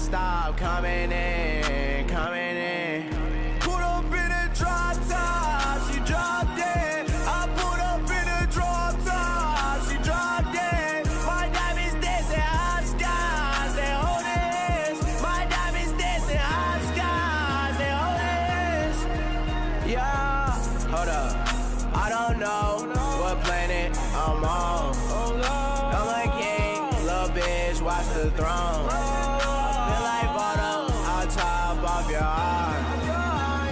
stop coming in, coming in. Put up in a drop top, she dropped it. I put up in a drop top, she dropped it. My diamonds dancing high skies, they hold this. My diamonds dancing high skies, they hold this. Yeah, hold up. I don't know what planet I'm on. I'm a king, little bitch, watch the throne. Feel like bottle, I'll top off your arm.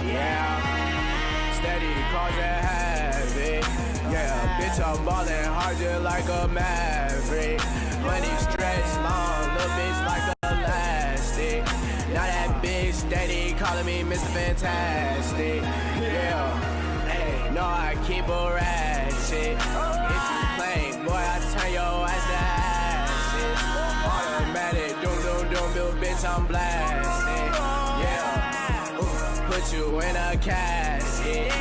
Yeah, steady, causing havoc. Yeah, bitch, I'm ballin' hard just like a maverick. Money stretch long, little bitch like elastic. Now that bitch steady calling me Mr. Fantastic. Yeah, hey, no, I keep a ratchet. If you play, boy, I turn your ass to ashes. Automatic, doom, doom, doom, little bitch, I'm blasting. Yeah, put you in a casket.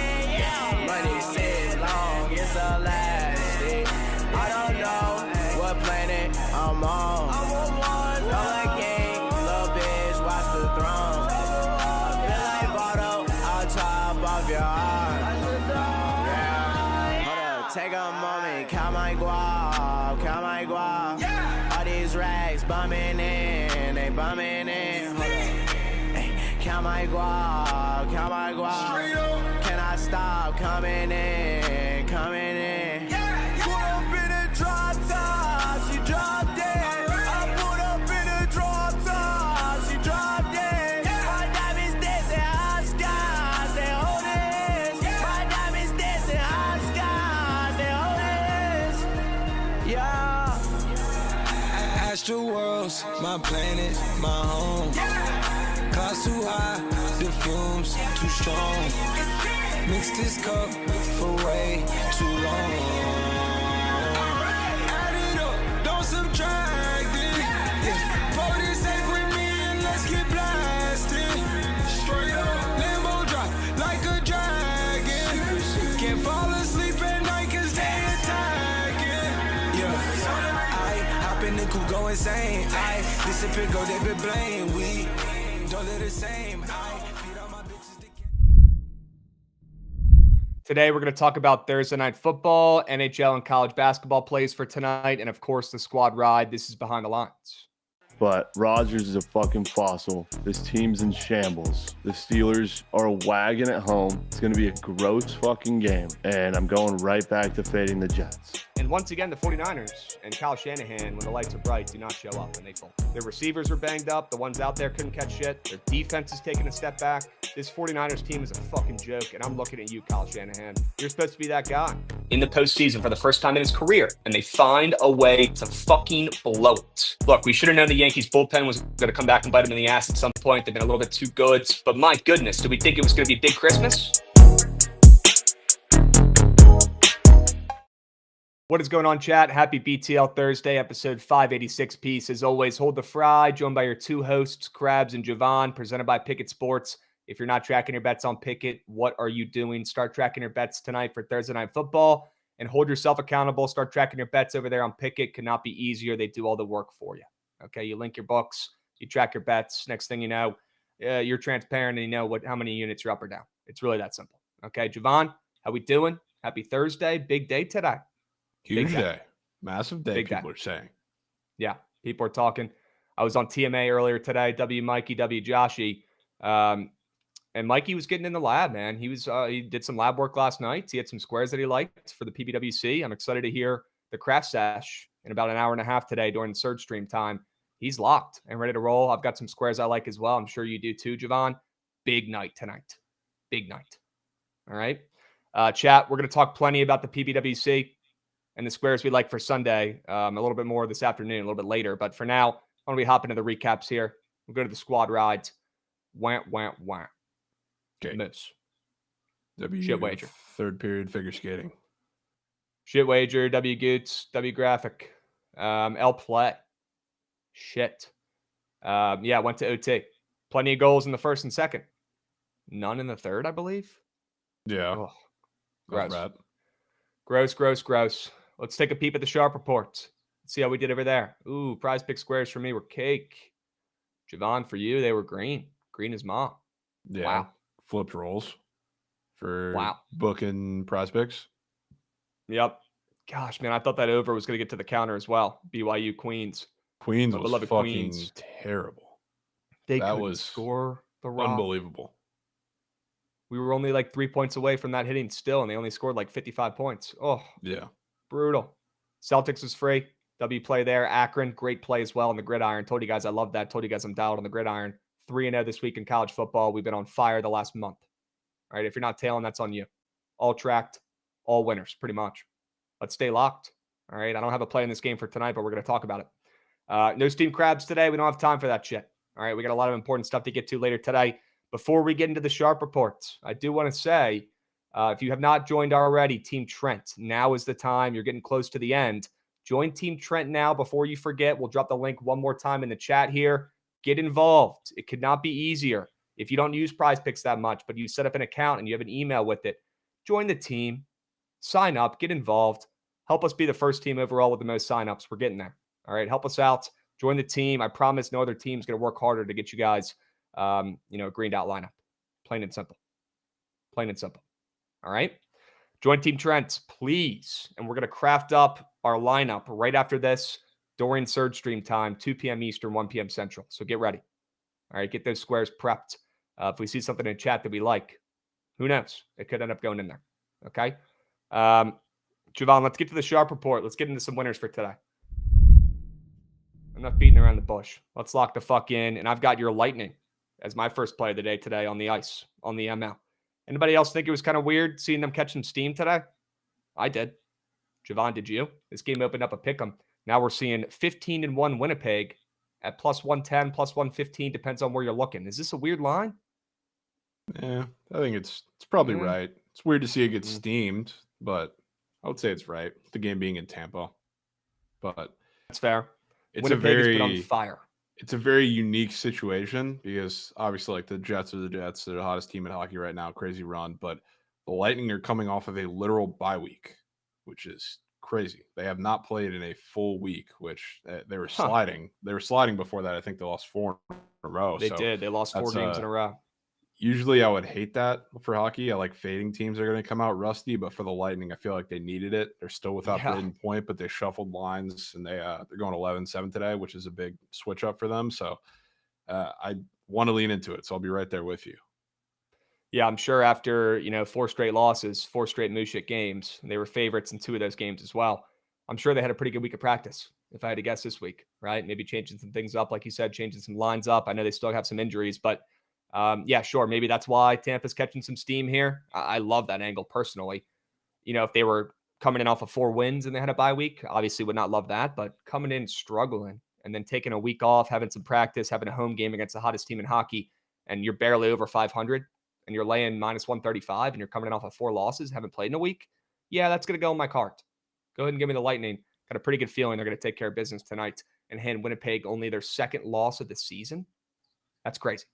Money sits long, it's elastic. I don't know what planet I'm on. I'm a king, little bitch, watch the throne. Feel like bottle, I'll chop off your arm. Yeah, hold up, take a moment, count my guap, count my guap. All these racks bumming in, they bumming in. Hold up, hey, count my guap, count my guap. Can I stop coming in, coming in? Put up in a drop top, she dropped it. I put up in a drop top, she dropped it. My diamonds dancing high skies, they hold this. My diamonds dancing high skies, they hold this. Yeah. Astral worlds, my planet, my home. Clouds too high, the fumes too strong. Mix this cup for way too long. Add it up, don't subtract it. Yeah. Pour this safe with me and let's get blasted. Straight up, limbo drop like a dragon. Can't fall asleep at night cause they attacking. Yeah, I hop in the coupe, go insane. I disappear, go David Blaine. We don't live the same. I feed all my bitches to Today, we're going to talk about Thursday night football, NHL and college basketball plays for tonight, and of course, the squad ride. This is Behind the Lines. But Rodgers is a fucking fossil. This team's in shambles. The Steelers are a wagon at home. It's going to be a gross fucking game. And I'm going right back to fading the Jets. And once again, the 49ers and Kyle Shanahan, when the lights are bright, do not show up when they fall. Their receivers are banged up. The ones out there couldn't catch shit. Their defense is taking a step back. This 49ers team is a fucking joke, and I'm looking at you, Kyle Shanahan. You're supposed to be that guy. In the postseason for the first time in his career, and they find a way to fucking blow it. Look, we should have known the Yankees bullpen was going to come back and bite them in the ass at some point. They've been a little bit too good, but my goodness, did we think it was going to be Big Christmas? What is going on, chat? Happy BTL Thursday, episode 586 piece. As always, hold the fry, joined by your two hosts, Krabs and Jovan, presented by Bookit Sports. If you're not tracking your bets on Bookit, what are you doing? Start tracking your bets tonight for Thursday night football and hold yourself accountable. Start tracking your bets over there on Bookit. Could not be easier. They do all the work for you. Okay, you link your books, you track your bets. Next thing you know, you're transparent and you know how many units you're up or down. It's really that simple. Okay, Jovan, how we doing? Happy Thursday. Big day today. Huge day. Massive day, Big people day. are saying. Yeah, people are talking. I was on TMA earlier today, W Mikey, W Joshy. And Mikey was getting in the lab, man. He did some lab work last night. He had some squares that he liked for the PBWC. I'm excited to hear the craft sesh in about an hour and a half today during the surge stream time. He's locked and ready to roll. I've got some squares I like as well. I'm sure you do too, Jovan. Big night tonight. Big night. All right. Chat, we're going to talk plenty about the PBWC and the squares we like for Sunday. A little bit more this afternoon, a little bit later. But for now, why don't we hop into the recaps here? We'll go to the squad rides. Wah. Okay. Moose. W Shit wager. Third period figure skating. Shit wager. W Goots. W graphic. L play. Shit. Went to OT. Plenty of goals in the first and second. None in the third, I believe. Yeah. Oh, gross. Bad. Gross. Let's take a peep at the sharp reports. See how we did over there. Ooh, prize pick squares for me were cake. Jovan, for you, they were green. Green as mom. Yeah. Wow. Flipped roles for Wow. booking prospects. Yep. Gosh, man, I thought that over was going to get to the counter as well. BYU Queens. Queens My was beloved fucking Queens. terrible. They That couldn't was score the rock. Unbelievable. We were only like 3 points away from that hitting still, and they only scored like 55 points. Oh, Yeah. brutal. Celtics was free. W play there. Akron, great play as well on the gridiron. Told you guys I love that. Told you guys I'm dialed on the gridiron. 3-0 this week in college football. We've been on fire the last month. All right, if you're not tailing, that's on you. All tracked, all winners, pretty much. Let's stay locked. All right, I don't have a play in this game for tonight, but we're going to talk about it. No steam crabs today. We don't have time for that shit. All right, we got a lot of important stuff to get to later today. Before we get into the sharp reports, I do want to say, if you have not joined already, Team Trent, now is the time. You're getting close to the end. Join Team Trent now before you forget. We'll drop the link one more time in the chat here. Get involved. It could not be easier. If you don't use Prize Picks that much, but you set up an account and you have an email with it, join the team, sign up, get involved. Help us be the first team overall with the most signups. We're getting there. All right, help us out. Join the team. I promise no other team's going to work harder to get you guys, a greened out lineup. Plain and simple. Plain and simple. All right. Join Team Trent, please. And we're going to craft up our lineup right after this during Surge stream time, 2 p.m. Eastern, 1 p.m. Central. So get ready. All right. Get those squares prepped. If we see something in chat that we like, who knows? It could end up going in there. Okay. Jovan, let's get to the sharp report. Let's get into some winners for today. Enough beating around the bush. Let's lock the fuck in. And I've got your Lightning as my first play of the day today on the ice, on the ML. Anybody else think it was kind of weird seeing them catch some steam today? I did. Jovan, did you? This game opened up a pick'em. Now we're seeing 15-1 Winnipeg at plus 110, plus 115, depends on where you're looking. Is this a weird line? Yeah, I think it's probably right. It's weird to see it get steamed, but I would say it's right. The game being in Tampa, but that's fair. It's Winnipeg has been on fire. It's a very unique situation because obviously, like the Jets are the Jets. They're the hottest team in hockey right now. Crazy run, but the Lightning are coming off of a literal bye week, which is crazy. They have not played in a full week, which they were sliding. They were sliding before that. I think they lost 4 in a row. They did. They lost 4 games in a row. Usually I would hate that for hockey. I like fading teams that are going to come out rusty, but for the Lightning, I feel like they needed it. They're still without Braden Point, but they shuffled lines and they're going 11-7 today, which is a big switch up for them. So I want to lean into it. So I'll be right there with you. Yeah, I'm sure after, 4 straight losses, 4 straight Mooshit games, and they were favorites in 2 of those games as well. I'm sure they had a pretty good week of practice, if I had to guess this week, right? Maybe changing some things up, like you said, changing some lines up. I know they still have some injuries, but yeah, sure. Maybe that's why Tampa's catching some steam here. I love that angle personally. If they were coming in off of 4 wins and they had a bye week, obviously would not love that, but coming in struggling and then taking a week off, having some practice, having a home game against the hottest team in hockey, and you're barely over 500 and you're laying minus 135 and you're coming in off of 4 losses, haven't played in a week. Yeah, that's going to go in my cart. Go ahead and give me the Lightning. Got a pretty good feeling they're going to take care of business tonight and hand Winnipeg only their 2nd loss of the season. That's crazy.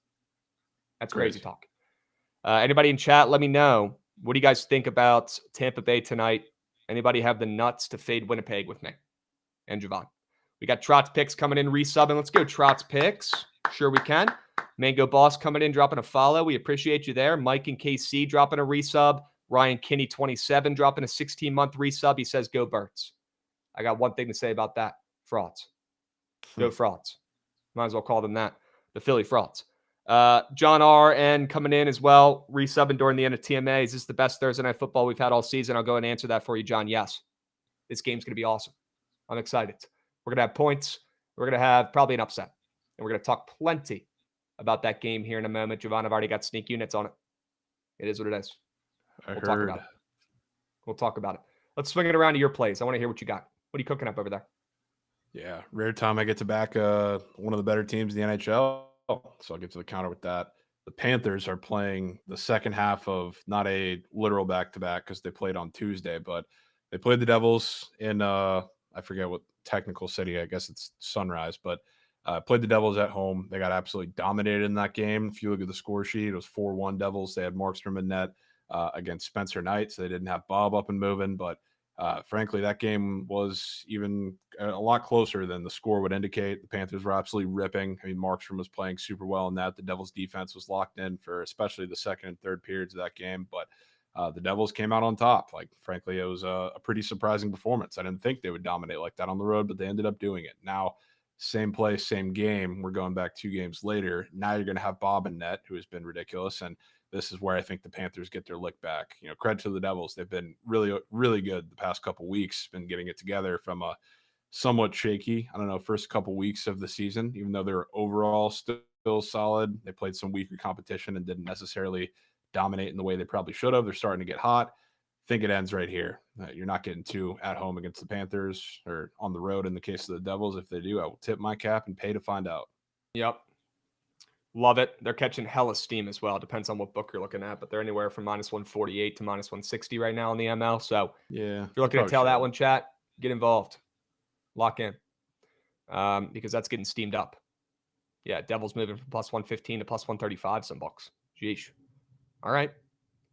That's crazy talk. Anybody in chat, let me know. What do you guys think about Tampa Bay tonight? Anybody have the nuts to fade Winnipeg with me and Jovan? We got Trot's picks coming in, resubbing. Let's go, Trot's picks. Sure we can. Mango Boss coming in, dropping a follow. We appreciate you there. Mike and KC dropping a resub. Ryan Kinney, 27, dropping a 16-month resub. He says, go Birds. I got one thing to say about that. Frauds. Go Frauds. Might as well call them that. The Philly Frauds. John R. N. coming in as well, resubbing during the end of TMA. Is this the best Thursday Night Football we've had all season? I'll go and answer that for you, John. Yes. This game's going to be awesome. I'm excited. We're going to have points. We're going to have probably an upset. And we're going to talk plenty about that game here in a moment. Jovan, I've already got sneak units on it. It is what it is. We'll talk about it. Let's swing it around to your plays. I want to hear what you got. What are you cooking up over there? Yeah, rare time I get to back one of the better teams in the NHL. So I'll get to the counter with that. The Panthers are playing the second half of not a literal back-to-back because they played on Tuesday, but they played the Devils in, I forget what technical city, I guess it's Sunrise, but played the Devils at home. They got absolutely dominated in that game. If you look at the score sheet, it was 4-1 Devils. They had Markstrom in net against Spencer Knight, so they didn't have Bob up and moving, but Frankly, that game was even a lot closer than the score would indicate. The Panthers were absolutely ripping. I mean, Markstrom was playing super well in that. The Devils' defense was locked in for especially the second and third periods of that game. But the Devils came out on top. Like, frankly, it was a pretty surprising performance. I didn't think they would dominate like that on the road, but they ended up doing it. Now, same place, same game. We're going back 2 games later. Now you're going to have Bob in net, who has been ridiculous. And this is where I think the Panthers get their lick back. You know, credit to the Devils. They've been really, really good the past couple weeks, been getting it together from a somewhat shaky, I don't know, first couple weeks of the season, even though they're overall still solid. They played some weaker competition and didn't necessarily dominate in the way they probably should have. They're starting to get hot. I think it ends right here. You're not getting 2 at home against the Panthers or on the road in the case of the Devils. If they do, I will tip my cap and pay to find out. Yep. Love it. They're catching hella steam as well. Depends on what book you're looking at, but they're anywhere from -148 to -160 right now in the ML. So yeah, if you're looking to tail that one, chat, get involved. Lock in. Because that's getting steamed up. Yeah, Devils moving from +115 to +135 some bucks. Jeesh. All right.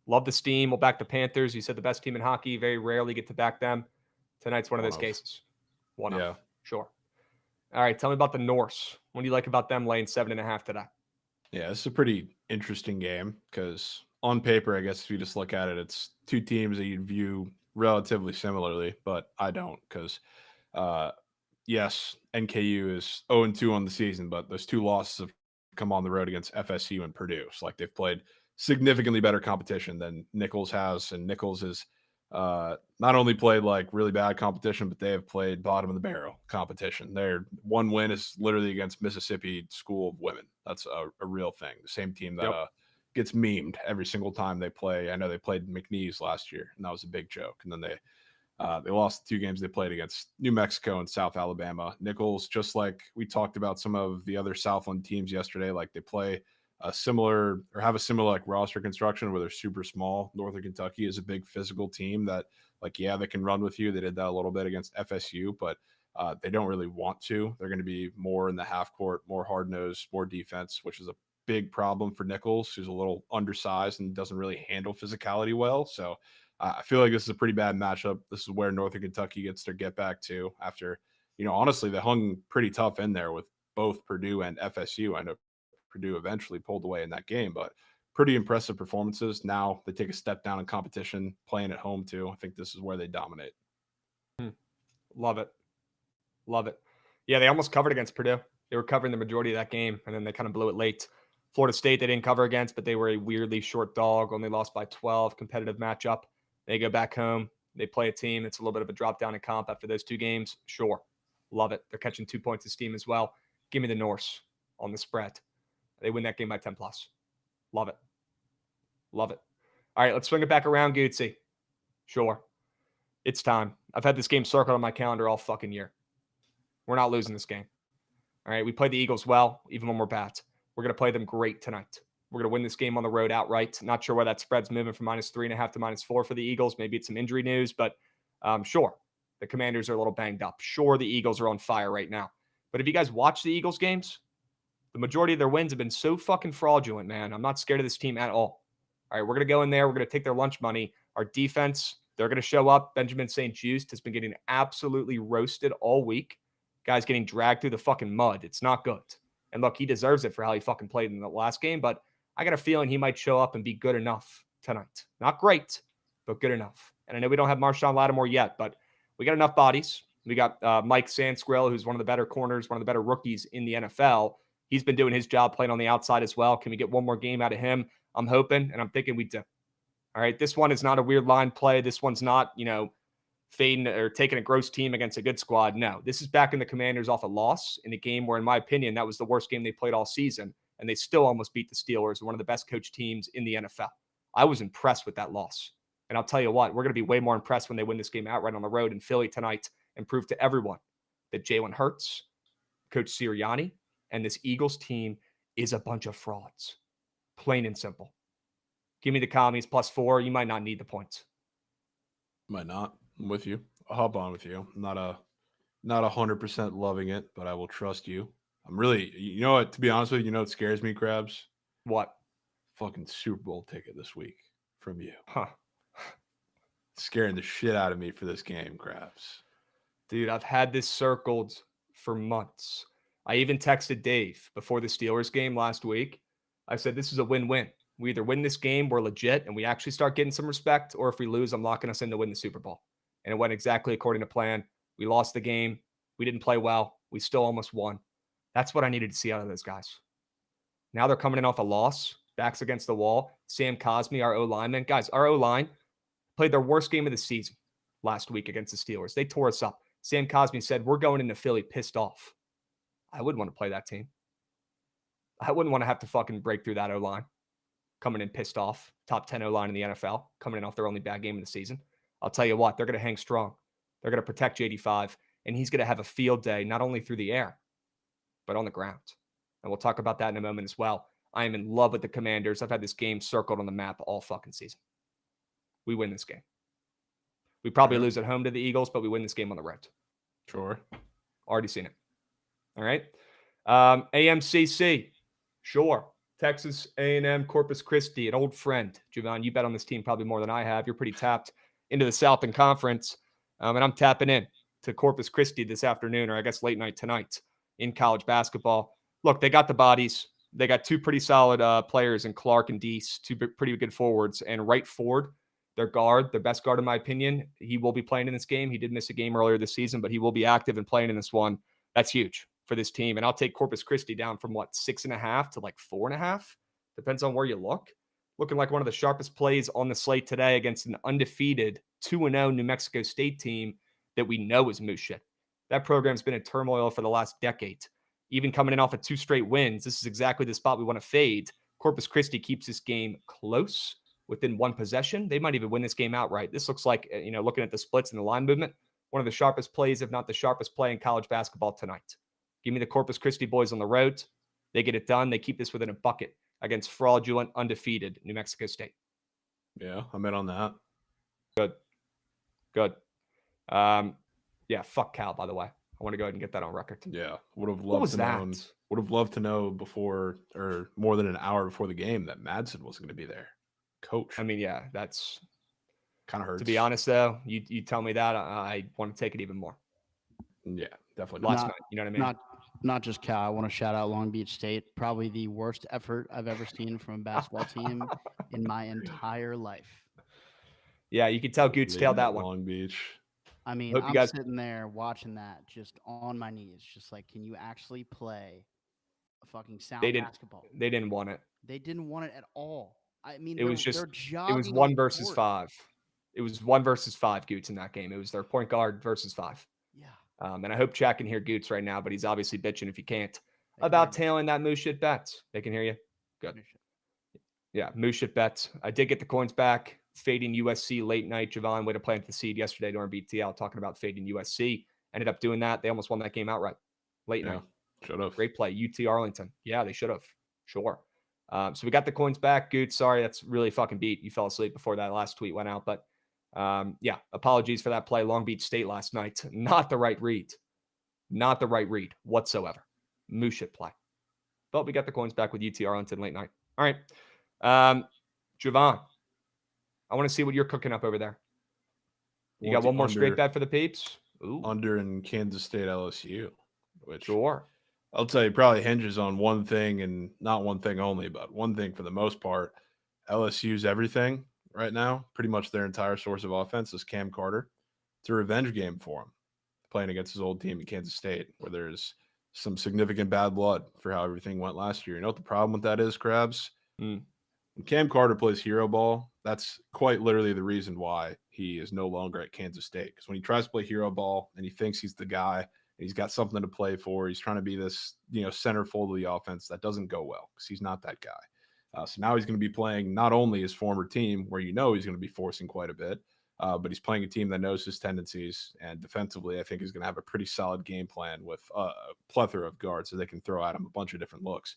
Love the steam. We'll back the Panthers. You said the best team in hockey. Very rarely get to back them. Tonight's one of those cases. One of. Sure. All right. Tell me about the Norse. What do you like about them laying 7.5 today? Yeah, this is a pretty interesting game because on paper, I guess if you just look at it, it's 2 teams that you'd view relatively similarly, but I don't because, yes, NKU is 0-2 on the season, but those 2 losses have come on the road against FSU and Purdue. So, like, they've played significantly better competition than Nichols has, and Nichols has not only played like really bad competition, but they have played bottom of the barrel competition. Their one win is literally against Mississippi School of Women. That's a real thing. The same team that gets memed every single time they play. I know they played McNeese last year, and that was a big joke. And then they lost the 2 games they played against New Mexico and South Alabama. Nichols, just like we talked about some of the other Southland teams yesterday, like they play a similar or have a similar like roster construction where they're super small. Northern Kentucky is a big physical team that, like, yeah, they can run with you. They did that a little bit against FSU, but they don't really want to. They're going to be more in the half court, more hard nosed, more defense, which is a big problem for Nichols, who's a little undersized and doesn't really handle physicality well. So I feel like this is a pretty bad matchup. This is where Northern Kentucky gets their get back to after, you know, honestly, they hung pretty tough in there with both Purdue and FSU. I know Purdue eventually pulled away in that game, but pretty impressive performances. Now they take a step down in competition, playing at home too. I think this is where they dominate. Love it. Love it. Yeah, they almost covered against Purdue. They were covering the majority of that game, and then they kind of blew it late. Florida State, they didn't cover against, but they were a weirdly short dog, only lost by 12, competitive matchup. They go back home. They play a team that's a little bit of a drop down in comp after those 2 games. Sure. Love it. They're catching 2 points of steam as well. Give me the Norse on the spread. They win that game by 10+. Love it. Love it. All right, let's swing it back around, Gootsy. Sure. It's time. I've had this game circled on my calendar all fucking year. We're not losing this game. All right, we played the Eagles well, even when we're bad. We're going to play them great tonight. We're going to win this game on the road outright. Not sure why that spread's moving from -3.5 to -4 for the Eagles. Maybe it's some injury news, but sure. The Commanders are a little banged up. Sure, the Eagles are on fire right now. But if you guys watch the Eagles games, the majority of their wins have been so fucking fraudulent, man. I'm not scared of this team at all. All right, we're going to go in there. We're going to take their lunch money. Our defense, they're going to show up. Benjamin St. Juste has been getting absolutely roasted all week. Guy's getting dragged through the fucking mud. It's not good. And look, he deserves it for how he fucking played in the last game, but I got a feeling he might show up and be good enough tonight. Not great, but good enough. And I know we don't have Marshawn Lattimore yet, but we got enough bodies. We got Mike Sandsquill, who's one of the better corners, one of the better rookies in the NFL. He's been doing his job playing on the outside as well. Can we get one more game out of him? I'm hoping, and I'm thinking we do. All right, this one is not a weird line play. This one's not, fading or taking a gross team against a good squad. No, this is backing the Commanders off a loss in a game where, in my opinion, that was the worst game they played all season, and they still almost beat the Steelers, one of the best coached teams in the NFL. I was impressed with that loss. And I'll tell you what, we're going to be way more impressed when they win this game outright on the road in Philly tonight and prove to everyone that Jalen Hurts, Coach Sirianni, and this Eagles team is a bunch of frauds. Plain and simple. Give me the Commies +4. You might not need the points. Might not. I'm with you. I'll hop on with you. I'm not 100% loving it, but I will trust you. I'm really, what, to be honest with you, what scares me, Krabs? What? Fucking Super Bowl ticket this week from you. Huh. scaring the shit out of me for this game, Krabs. Dude, I've had this circled for months. I even texted Dave before the Steelers game last week. I said, this is a win-win. We either win this game, we're legit, and we actually start getting some respect, or if we lose, I'm locking us in to win the Super Bowl. And it went exactly according to plan. We lost the game. We didn't play well. We still almost won. That's what I needed to see out of those guys. Now they're coming in off a loss, backs against the wall. Sam Cosmi, our O-lineman. Guys, our O-line played their worst game of the season last week against the Steelers. They tore us up. Sam Cosmi said, we're going into Philly pissed off. I wouldn't want to play that team. I wouldn't want to have to fucking break through that O-line. Coming in pissed off. Top 10 O-line in the NFL. Coming in off their only bad game of the season. I'll tell you what, they're going to hang strong. They're going to protect JD5, and he's going to have a field day, not only through the air, but on the ground. And we'll talk about that in a moment as well. I am in love with the Commanders. I've had this game circled on the map all fucking season. We win this game. We probably lose at home to the Eagles, but we win this game on the road. Sure. Already seen it. All right. AMCC. Sure. Texas A&M, Corpus Christi, an old friend. Jovan, you bet on this team probably more than I have. You're pretty tapped into the Southern Conference. And I'm tapping in to Corpus Christi this afternoon, or I guess late night tonight in college basketball. Look, they got the bodies. They got two pretty solid players in Clark and Deese, two pretty good forwards. And Wright Ford, their guard, their best guard in my opinion, he will be playing in this game. He did miss a game earlier this season, but he will be active and playing in this one. That's huge for this team. And I'll take Corpus Christi down from 6.5 to 4.5. Depends on where you look. Looking like one of the sharpest plays on the slate today against an undefeated 2-0 New Mexico State team that we know is moose shit. That program's been in turmoil for the last decade. Even coming in off of 2 straight wins, this is exactly the spot we want to fade. Corpus Christi keeps this game close within 1 possession. They might even win this game outright. This looks like, looking at the splits and the line movement, one of the sharpest plays, if not the sharpest play in college basketball tonight. Give me the Corpus Christi boys on the road. They get it done. They keep this within a bucket against fraudulent, undefeated New Mexico State. Yeah, I'm in on that. Good. Yeah, fuck Cal, by the way. I want to go ahead and get that on record. Yeah, would have loved to know before, or more than an hour before the game, that Madsen wasn't going to be there. Coach. I mean, yeah, that's kind of hurts. To be honest, though, you tell me that, I want to take it even more. Yeah, definitely. Last night, you know what I mean? Not just Cal. I want to shout out Long Beach State. Probably the worst effort I've ever seen from a basketball team in my entire life. Yeah, you can tell Goots tailed that one. Long Beach. I mean, I'm sitting there watching that just on my knees, just like, can you actually play a fucking sound basketball? They didn't want it. They didn't want it at all. I mean, it was 1 versus 5. It was 1 versus 5, Goots, in that game. It was their point guard versus 5. Yeah. And I hope Jack can hear Goots right now, but he's obviously bitching if he can't about tailing that moose shit bets. They can hear you? Good. Yeah, moose shit bets. I did get the coins back. Fading USC late night. Jovan, way to plant the seed yesterday during BTL, talking about fading USC. Ended up doing that. They almost won that game outright. Late night. Should have. Great play. UT Arlington. Yeah, they should have. Sure. So we got the coins back. Goots, sorry, that's really fucking beat. You fell asleep before that last tweet went out. But yeah, apologies for that play. Long Beach State last night. Not the right read. Not the right read whatsoever. Moose shit play. But we got the coins back with UT Arlington late night. All right. Jovan, I want to see what you're cooking up over there. You got one more straight bet for the peeps? Ooh. Under in Kansas State LSU, which sure. I'll tell you probably hinges on one thing, and not one thing only, but one thing for the most part. LSU's everything right now. Pretty much their entire source of offense is Cam Carter. It's a revenge game for him, playing against his old team in Kansas State, where there's some significant bad blood for how everything went last year. You know what the problem with that is, Krabs? When Cam Carter plays hero ball, that's quite literally the reason why he is no longer at Kansas State. Because when he tries to play hero ball and he thinks he's the guy, and he's got something to play for, he's trying to be this, centerfold of the offense. That doesn't go well because he's not that guy. So now he's going to be playing not only his former team, where he's going to be forcing quite a bit, but he's playing a team that knows his tendencies. And defensively, I think he's going to have a pretty solid game plan with a plethora of guards so they can throw at him a bunch of different looks.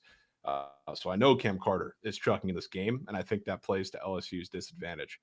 So I know Cam Carter is trucking in this game, and I think that plays to LSU's disadvantage.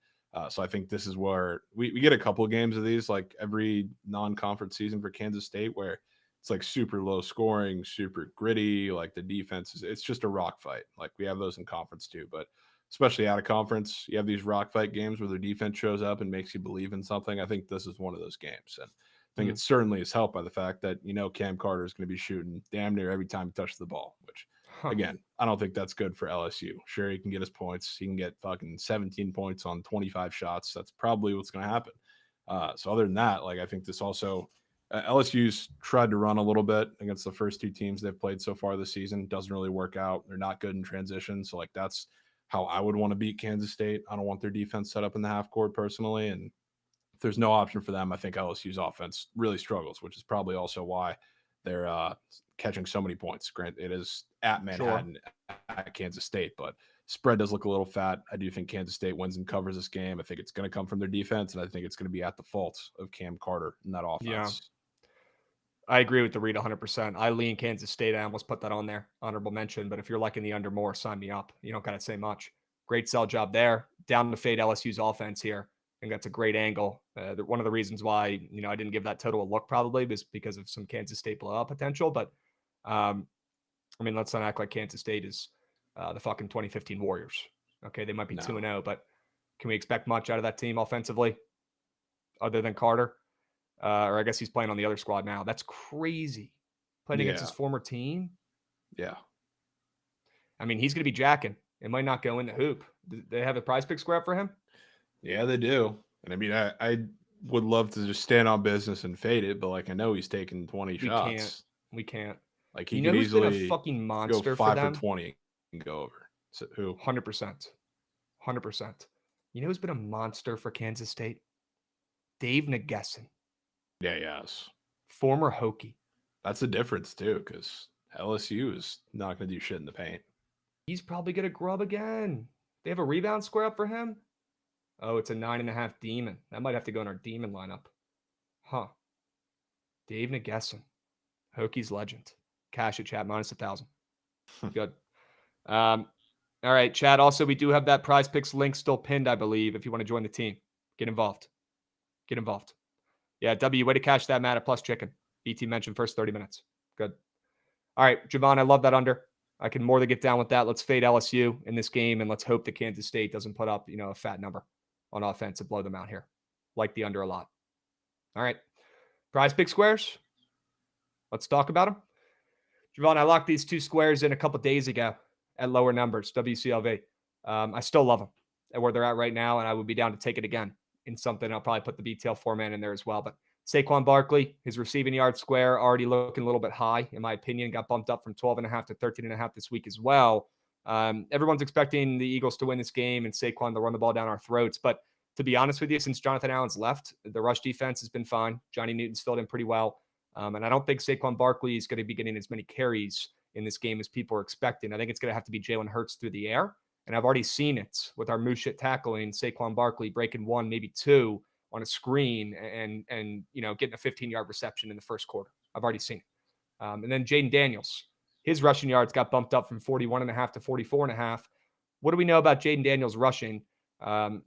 So I think this is where we get a couple of games of these, like every non-conference season for Kansas State, where it's like super low scoring, super gritty, like the defense it's just a rock fight. Like we have those in conference too, but especially out of conference, you have these rock fight games where their defense shows up and makes you believe in something. I think this is one of those games. And I think it certainly is helped by the fact that, Cam Carter is going to be shooting damn near every time he touches the ball, which, again, I don't think that's good for LSU. Sure, he can get his points. He can get fucking 17 points on 25 shots. That's probably what's going to happen. So other than that, I think this also LSU's tried to run a little bit against the first two teams they've played so far this season. Doesn't really work out. They're not good in transition. So that's how I would want to beat Kansas State. I don't want their defense set up in the half court personally. And if there's no option for them, I think LSU's offense really struggles, which is probably also why they're catching so many points. Grant, it is at Manhattan at Kansas State, but spread does look a little fat. I do think Kansas State wins and covers this game. I think it's going to come from their defense, and I think it's going to be at the fault of Cam Carter in that offense. Yeah. I agree with the read 100%. I lean Kansas State. I almost put that on there, honorable mention. But if you're liking the under more, sign me up. You don't got to say much. Great sell job there. Down to fade LSU's offense here. I think that's a great angle. One of the reasons why I didn't give that total a look probably was because of some Kansas State blowout potential. But let's not act like Kansas State is the fucking 2015 Warriors. Okay, they might be 2-0, but can we expect much out of that team offensively, other than Carter? Or I guess he's playing on the other squad now. That's crazy. Playing against his former team. Yeah. He's going to be jacking. It might not go in the hoop. Do they have a prize pick square up for him? Yeah, they do. And I would love to just stand on business and fade it, but I know he's taking 20 shots. We can't. He could easily been a fucking monster go 5 for them? for 20 and go over. So who? 100%. 100%. You know who's been a monster for Kansas State? Dave Nagesson. Yeah, yes. Former Hokie. That's the difference, too, because LSU is not going to do shit in the paint. He's probably going to grub again. They have a rebound square up for him? Oh, it's a 9.5 demon. That might have to go in our demon lineup. Huh. Dave Nagesson. Hokies legend. Cash at chat, -1,000. Good. All right, chat. Also, we do have that prize picks link still pinned, I believe, if you want to join the team. Get involved. Yeah, W, way to cash that, Matt, at plus chicken. BT mentioned first 30 minutes. Good. All right, Jovan, I love that under. I can more than get down with that. Let's fade LSU in this game, and let's hope that Kansas State doesn't put up, a fat number on offense and blow them out here. Like the under a lot. All right. Prize pick squares. Let's talk about them. Jovan, I locked these two squares in a couple days ago at lower numbers, WCLV. I still love them at where they're at right now, and I would be down to take it again in something. I'll probably put the BTL format in there as well. But Saquon Barkley, his receiving yard square already looking a little bit high, in my opinion. Got bumped up from 12.5 to 13.5 this week as well. Everyone's expecting the Eagles to win this game and Saquon to run the ball down our throats. But to be honest with you, since Jonathan Allen's left, the rush defense has been fine. Johnny Newton's filled in pretty well. And I don't think Saquon Barkley is going to be getting as many carries in this game as people are expecting. I think it's going to have to be Jalen Hurts through the air. And I've already seen it with our moose shit tackling, Saquon Barkley breaking 1, maybe 2 on a screen and getting a 15-yard reception in the first quarter. I've already seen it. And then Jaden Daniels, his rushing yards got bumped up from 41.5 to 44.5. What do we know about Jaden Daniels rushing?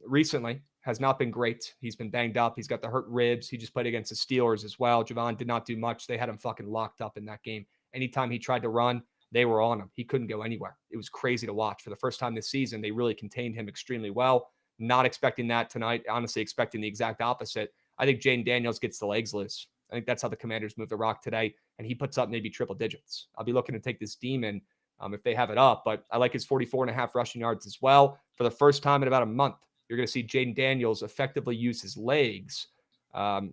Recently has not been great. He's been banged up. He's got the hurt ribs. He just played against the Steelers as well. Jovan did not do much. They had him fucking locked up in that game. Anytime he tried to run, they were on him. He couldn't go anywhere. It was crazy to watch. For the first time this season, they really contained him extremely well. Not expecting that tonight. Honestly, expecting the exact opposite. I think Jaden Daniels gets the legs loose. I think that's how the Commanders move the rock today, and he puts up maybe triple digits. I'll be looking to take this demon if they have it up, but I like his 44.5 rushing yards as well. For the first time in about a month, you're going to see Jaden Daniels effectively use his legs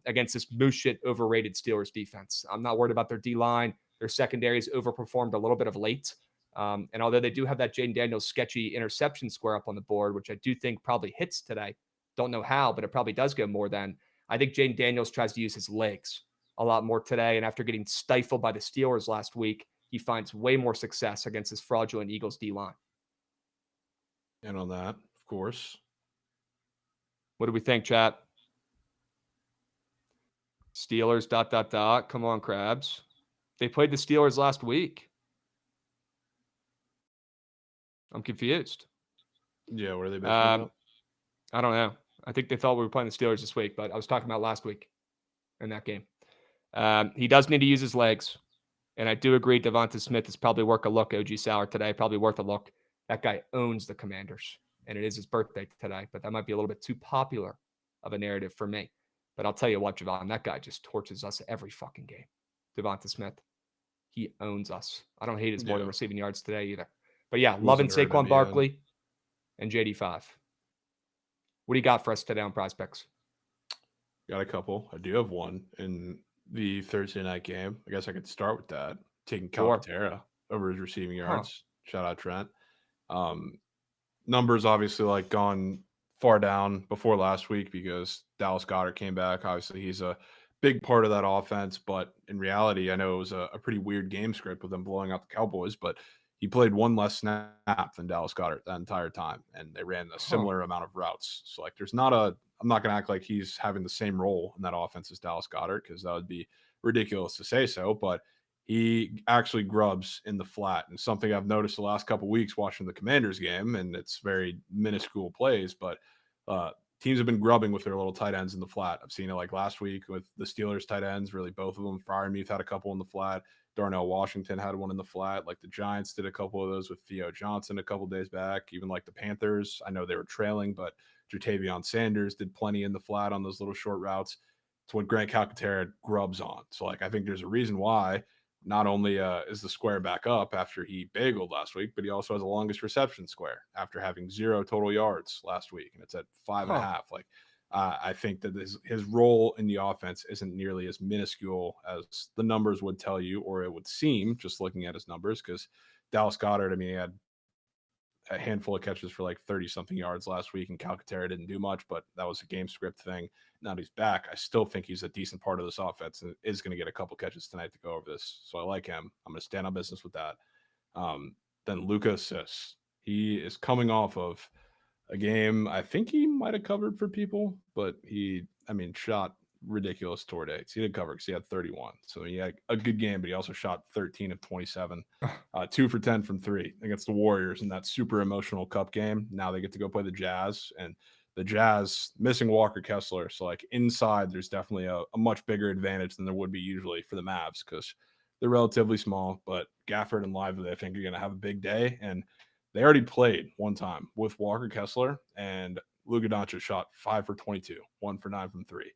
against this moose shit overrated Steelers defense. I'm not worried about their D-line. Their secondaries overperformed a little bit of late. And although they do have that Jaden Daniels sketchy interception square up on the board, which I do think probably hits today, don't know how, but it probably does go more than. I think Jaden Daniels tries to use his legs a lot more today. And after getting stifled by the Steelers last week, he finds way more success against this fraudulent Eagles D-line. And on that, of course. What do we think, chat? Steelers, ... Come on, Krabs. They played the Steelers last week. I'm confused. Yeah, what are they bitching about? I don't know. I think they thought we were playing the Steelers this week, but I was talking about last week in that game. He does need to use his legs. And I do agree Devonta Smith is probably worth a look. OG Sauer today, probably worth a look. That guy owns the Commanders. and it is his birthday today, but that might be a little bit too popular of a narrative for me. But I'll tell you what, Jovan, that guy just torches us every fucking game. Devonta Smith, he owns us. I don't hate his more than receiving yards today either. But yeah, loving Saquon Barkley and JD5. What do you got for us today on Prize Picks? Got a couple. I do have one in the Thursday night game. I guess I could start with that. Taking Calcaterra over his receiving yards. Shout out Trent. Numbers obviously like gone far down before last week because Dallas Goedert came back. Obviously, he's a big part of that offense, but in reality, I know it was a pretty weird game script with them blowing out the Cowboys, but he played one less snap than Dallas Goedert that entire time, and they ran a similar amount of routes. So, like, I'm not going to act like he's having the same role in that offense as Dallas Goedert because that would be ridiculous to say so, but he actually grubs in the flat, and something I've noticed the last couple of weeks watching the Commanders game, and it's very minuscule plays, but teams have been grubbing with their little tight ends in the flat. I've seen it like last week with the Steelers tight ends, really both of them. Freiermuth had a couple in the flat. Darnell Washington had one in the flat. Like the Giants did a couple of those with Theo Johnson a couple days back. Even like the Panthers, I know they were trailing, but Jatavion Sanders did plenty in the flat on those little short routes. It's what Grant Calcaterra grubs on. So like I think there's a reason why not only is the square back up after he bageled last week, but he also has the longest reception square after having 0 total yards last week, and it's at 5.5. Like I think that his role in the offense isn't nearly as minuscule as the numbers would tell you, or it would seem just looking at his numbers. Because Dallas Goedert, I mean, he had a handful of catches for like 30-something yards last week, and Calcaterra didn't do much, but that was a game script thing. Now that he's back, I still think he's a decent part of this offense and is going to get a couple catches tonight to go over this. So I like him. I'm going to stand on business with that. Then Luka assists. He is coming off of a game I think he might have covered for people, but shot ridiculous tour dates. He did cover because he had 31. So he had a good game, but he also shot 13 of 27, 2 for 10 from 3 against the Warriors in that super emotional cup game. Now they get to go play the Jazz, and the Jazz missing Walker Kessler. So like inside, there's definitely a much bigger advantage than there would be usually for the Mavs because they're relatively small, but Gafford and Lively, I think, are going to have a big day. And they already played one time with Walker Kessler, and Luka Doncic shot 5 for 22, 1 for 9 from 3.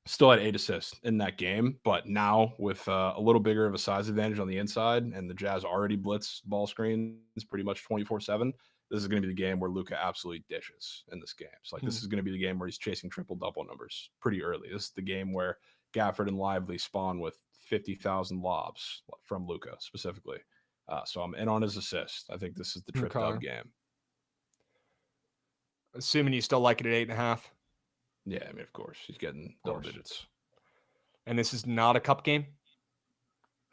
Still had 8 assists in that game, but now with a little bigger of a size advantage on the inside, and the Jazz already blitz ball screens pretty much 24/7. This is going to be the game where Luka absolutely dishes in this game. So like this is going to be the game where he's chasing triple-double numbers pretty early. This is the game where Gafford and Lively spawn with 50,000 lobs from Luka specifically. So I'm in on his assist. I think this is the trip dub game. Assuming you still like it at 8.5. Yeah, I mean, of course, he's getting double digits. And this is not a cup game?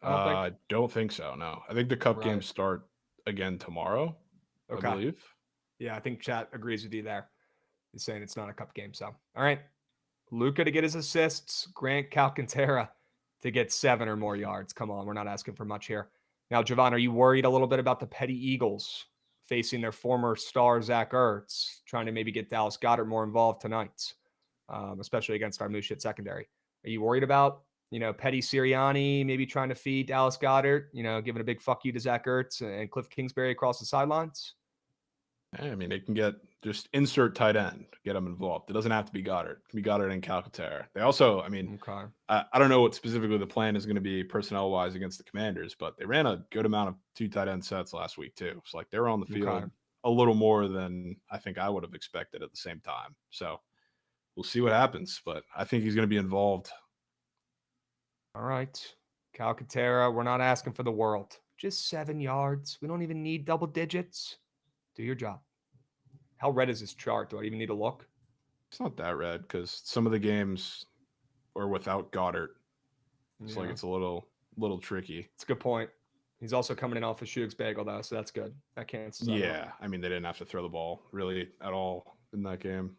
I don't think so, no. I think the cup games start again tomorrow, I believe. Yeah, I think chat agrees with you there. He's saying it's not a cup game. So, all right. Luka to get his assists. Grant Calcaterra to get 7 or more yards. Come on, we're not asking for much here. Now, Jovan, are you worried a little bit about the Petty Eagles facing their former star, Zach Ertz, trying to maybe get Dallas Goedert more involved tonight, especially against our Mooshit secondary? Are you worried about, Petty Sirianni maybe trying to feed Dallas Goedert, giving a big fuck you to Zach Ertz and Cliff Kingsbury across the sidelines? I mean, they can just insert tight end, get them involved. It doesn't have to be Goddard. It can be Goddard and Calcaterra. They also, I don't know what specifically the plan is going to be personnel-wise against the Commanders, but they ran a good amount of 2 tight end sets last week too. So like they were on the field a little more than I think I would have expected at the same time. So we'll see what happens, but I think he's going to be involved. All right. Calcaterra, we're not asking for the world. Just 7 yards. We don't even need double digits. Do your job. How red is this chart? Do I even need to look? It's not that red because some of the games are without Goddard. It's like it's a little tricky. It's a good point. He's also coming in off a Shug's bagel though, so that's good. That cancels out. Yeah, I mean they didn't have to throw the ball really at all in that game.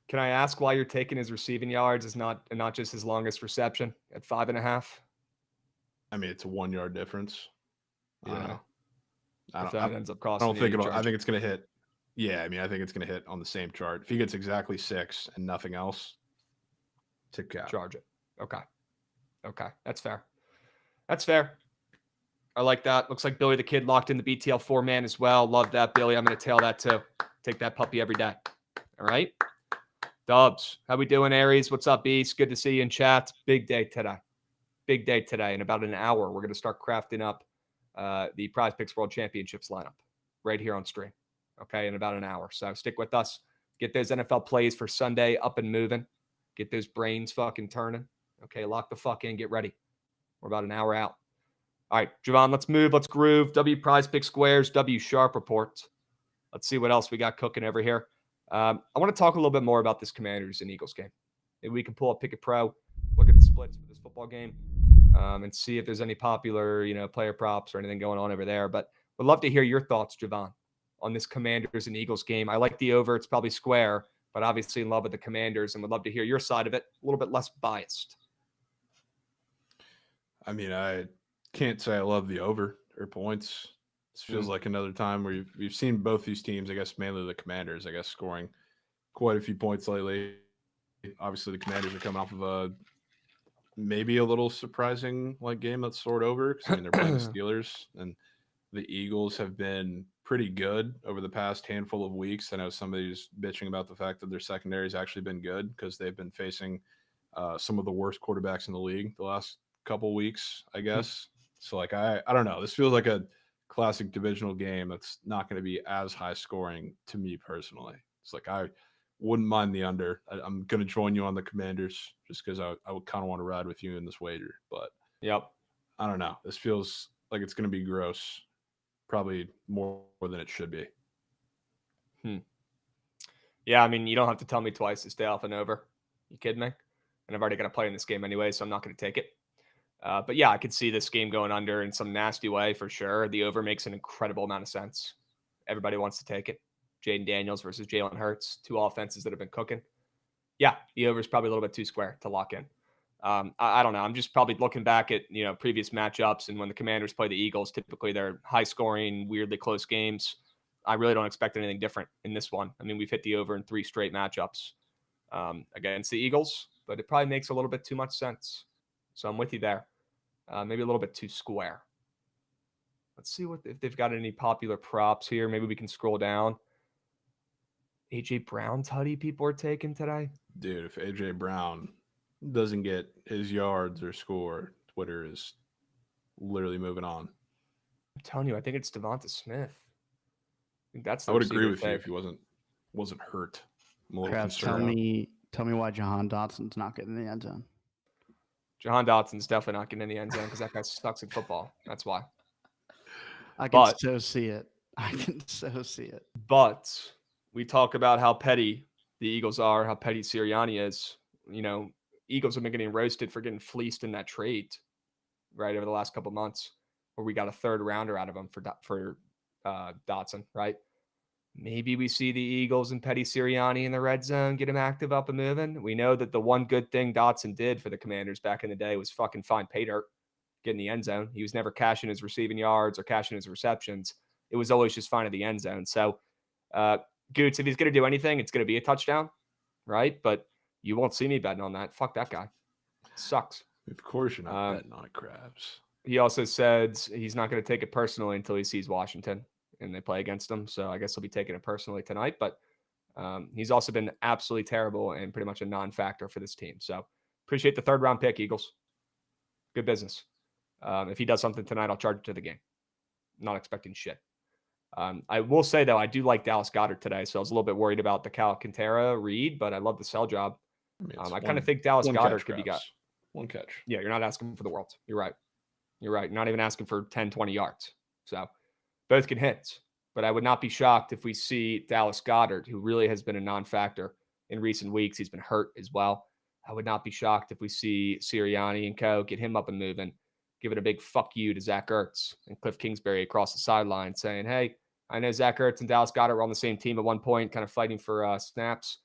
Can I ask why you're taking his receiving yards as not just his longest reception at 5.5? I mean it's a 1 yard difference. Yeah. I think it's going to hit. Yeah, I mean, I think it's going to hit on the same chart. If he gets exactly 6 and nothing else, tip cap. Charge it. Okay. That's fair. I like that. Looks like Billy the Kid locked in the BTL 4-man as well. Love that, Billy. I'm going to tail that too. Take that puppy every day. All right. Dubs, how we doing, Aries? What's up, Beast? Good to see you in chat. Big day today. Big day today. In about an hour, we're going to start crafting up the Prize Picks World Championships lineup right here on stream. Okay, in about an hour. So stick with us. Get those NFL plays for Sunday up and moving. Get those brains fucking turning. Okay, lock the fuck in. Get ready. We're about an hour out. All right, Jovan, let's move. Let's groove. W Prize Pick Squares. W Sharp Report. Let's see what else we got cooking over here. I want to talk a little bit more about this Commanders and Eagles game. Maybe we can pull up Pickett Pro, look at the splits for this football game, and see if there's any popular, player props or anything going on over there. But would love to hear your thoughts, Jovan, on this Commanders and Eagles game. I like the over. It's probably square, but obviously in love with the Commanders, and would love to hear your side of it, a little bit less biased. I mean, I can't say I love the over or points. This feels like another time where we've seen both these teams, I guess mainly the Commanders, scoring quite a few points lately. Obviously, the Commanders are coming off of maybe a little surprising game that's sort over. 'Cause, they're playing the Steelers, and the Eagles have been pretty good over the past handful of weeks. I know somebody's bitching about the fact that their secondary has actually been good because they've been facing some of the worst quarterbacks in the league the last couple weeks, I guess. So, I don't know. This feels like a classic divisional game that's not going to be as high scoring to me personally. It's I wouldn't mind the under. I'm going to join you on the Commanders just because I would kind of want to ride with you in this wager. But yep, I don't know. This feels like it's going to be gross, probably more than it should be. Yeah, I mean, you don't have to tell me twice to stay off and over. You kidding me? And I've already got to play in this game anyway, so I'm not going to take it. But yeah, I could see this game going under in some nasty way for sure. The over makes an incredible amount of sense. Everybody wants to take it. Jaden Daniels versus Jalen Hurts, two offenses that have been cooking. Yeah, the over is probably a little bit too square to lock in. I don't know. I'm just probably looking back at previous matchups, and when the Commanders play the Eagles, typically they're high scoring, weirdly close games. I really don't expect anything different in this one. I mean, we've hit the over in 3 straight matchups against the Eagles, but it probably makes a little bit too much sense. So I'm with you there. Maybe a little bit too square. Let's see if they've got any popular props here. Maybe we can scroll down. AJ Brown tutty people are taking today. Dude, if AJ Brown doesn't get his yards or score, Twitter is literally moving on. I'm telling you, I think it's Devonta Smith. I think that's. I would agree with you if he wasn't hurt. I'm a little Krabs, concerned. tell me why Jahan Dotson's not getting in the end zone. Jahan Dotson's definitely not getting in the end zone because that guy sucks at football. That's why. I can so see it. I can so see it. But we talk about how petty the Eagles are, how petty Sirianni is. Eagles have been getting roasted for getting fleeced in that trade, right, over the last couple of months, where we got a 3rd rounder out of him for Dotson, right? Maybe we see the Eagles and petty Sirianni in the red zone, get him active, up and moving. We know that the one good thing Dotson did for the Commanders back in the day was fucking find pay dirt, get in the end zone. He was never cashing his receiving yards or cashing his receptions. It was always just finding the end zone. So, Goots, if he's going to do anything, it's going to be a touchdown, right? But you won't see me betting on that. Fuck that guy. Sucks. Of course you're not betting on Krabs. He also said he's not going to take it personally until he sees Washington and they play against them. So I guess he'll be taking it personally tonight. But he's also been absolutely terrible and pretty much a non-factor for this team. So appreciate the 3rd round pick, Eagles. Good business. If he does something tonight, I'll charge it to the game. Not expecting shit. I will say, though, I do like Dallas Goedert today. So I was a little bit worried about the Alcantara read, but I love the sell job. I kind of think Dallas Goedert could be got. One catch. Yeah, you're not asking for the world. You're right. You're not even asking for 10, 20 yards. So both can hit. But I would not be shocked if we see Dallas Goedert, who really has been a non-factor in recent weeks. He's been hurt as well. I would not be shocked if we see Sirianni and co. get him up and moving, give it a big fuck you to Zach Ertz and Cliff Kingsbury across the sideline saying, hey, I know Zach Ertz and Dallas Goedert were on the same team at one point, kind of fighting for snaps.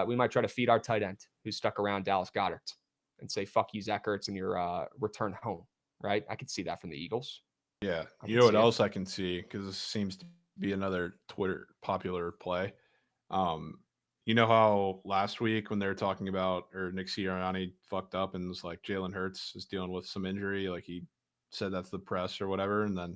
We might try to feed our tight end who stuck around Dallas Goedert and say, fuck you, Zach Ertz, and your return home, right? I could see that from the Eagles. Yeah. You know what else I can see? Because this seems to be another Twitter popular play. You know how last week when they were talking about, or Nick Sirianni fucked up and was like Jalen Hurts is dealing with some injury, like he said that's the press or whatever, and then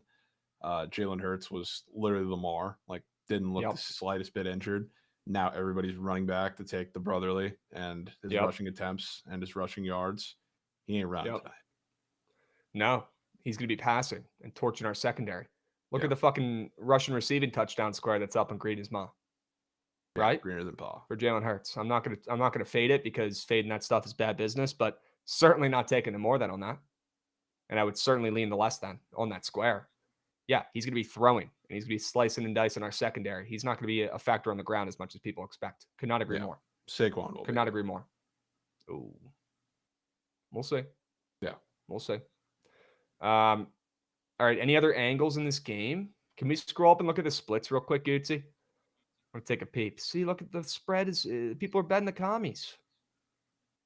Jalen Hurts was literally Lamar, like didn't look the slightest bit injured. Now everybody's running back to take the brotherly and his rushing attempts and his rushing yards. He ain't running tonight. No, he's going to be passing and torching our secondary. Look at the fucking Russian receiving touchdown square that's up in Green's mom. Right? Greener than Paul. For Jalen Hurts. I'm not gonna fade it because fading that stuff is bad business, but certainly not taking the more than on that. And I would certainly lean the less than on that square. Yeah, he's going to be throwing and he's going to be slicing and dicing our secondary. He's not going to be a factor on the ground as much as people expect. Could not agree more. Saquon will Could not agree more. Ooh. We'll see. Yeah. We'll see. All right. Any other angles in this game? Can we scroll up and look at the splits real quick, Gutsy? I'm going to take a peep. See, look at the spread. People are betting the commies.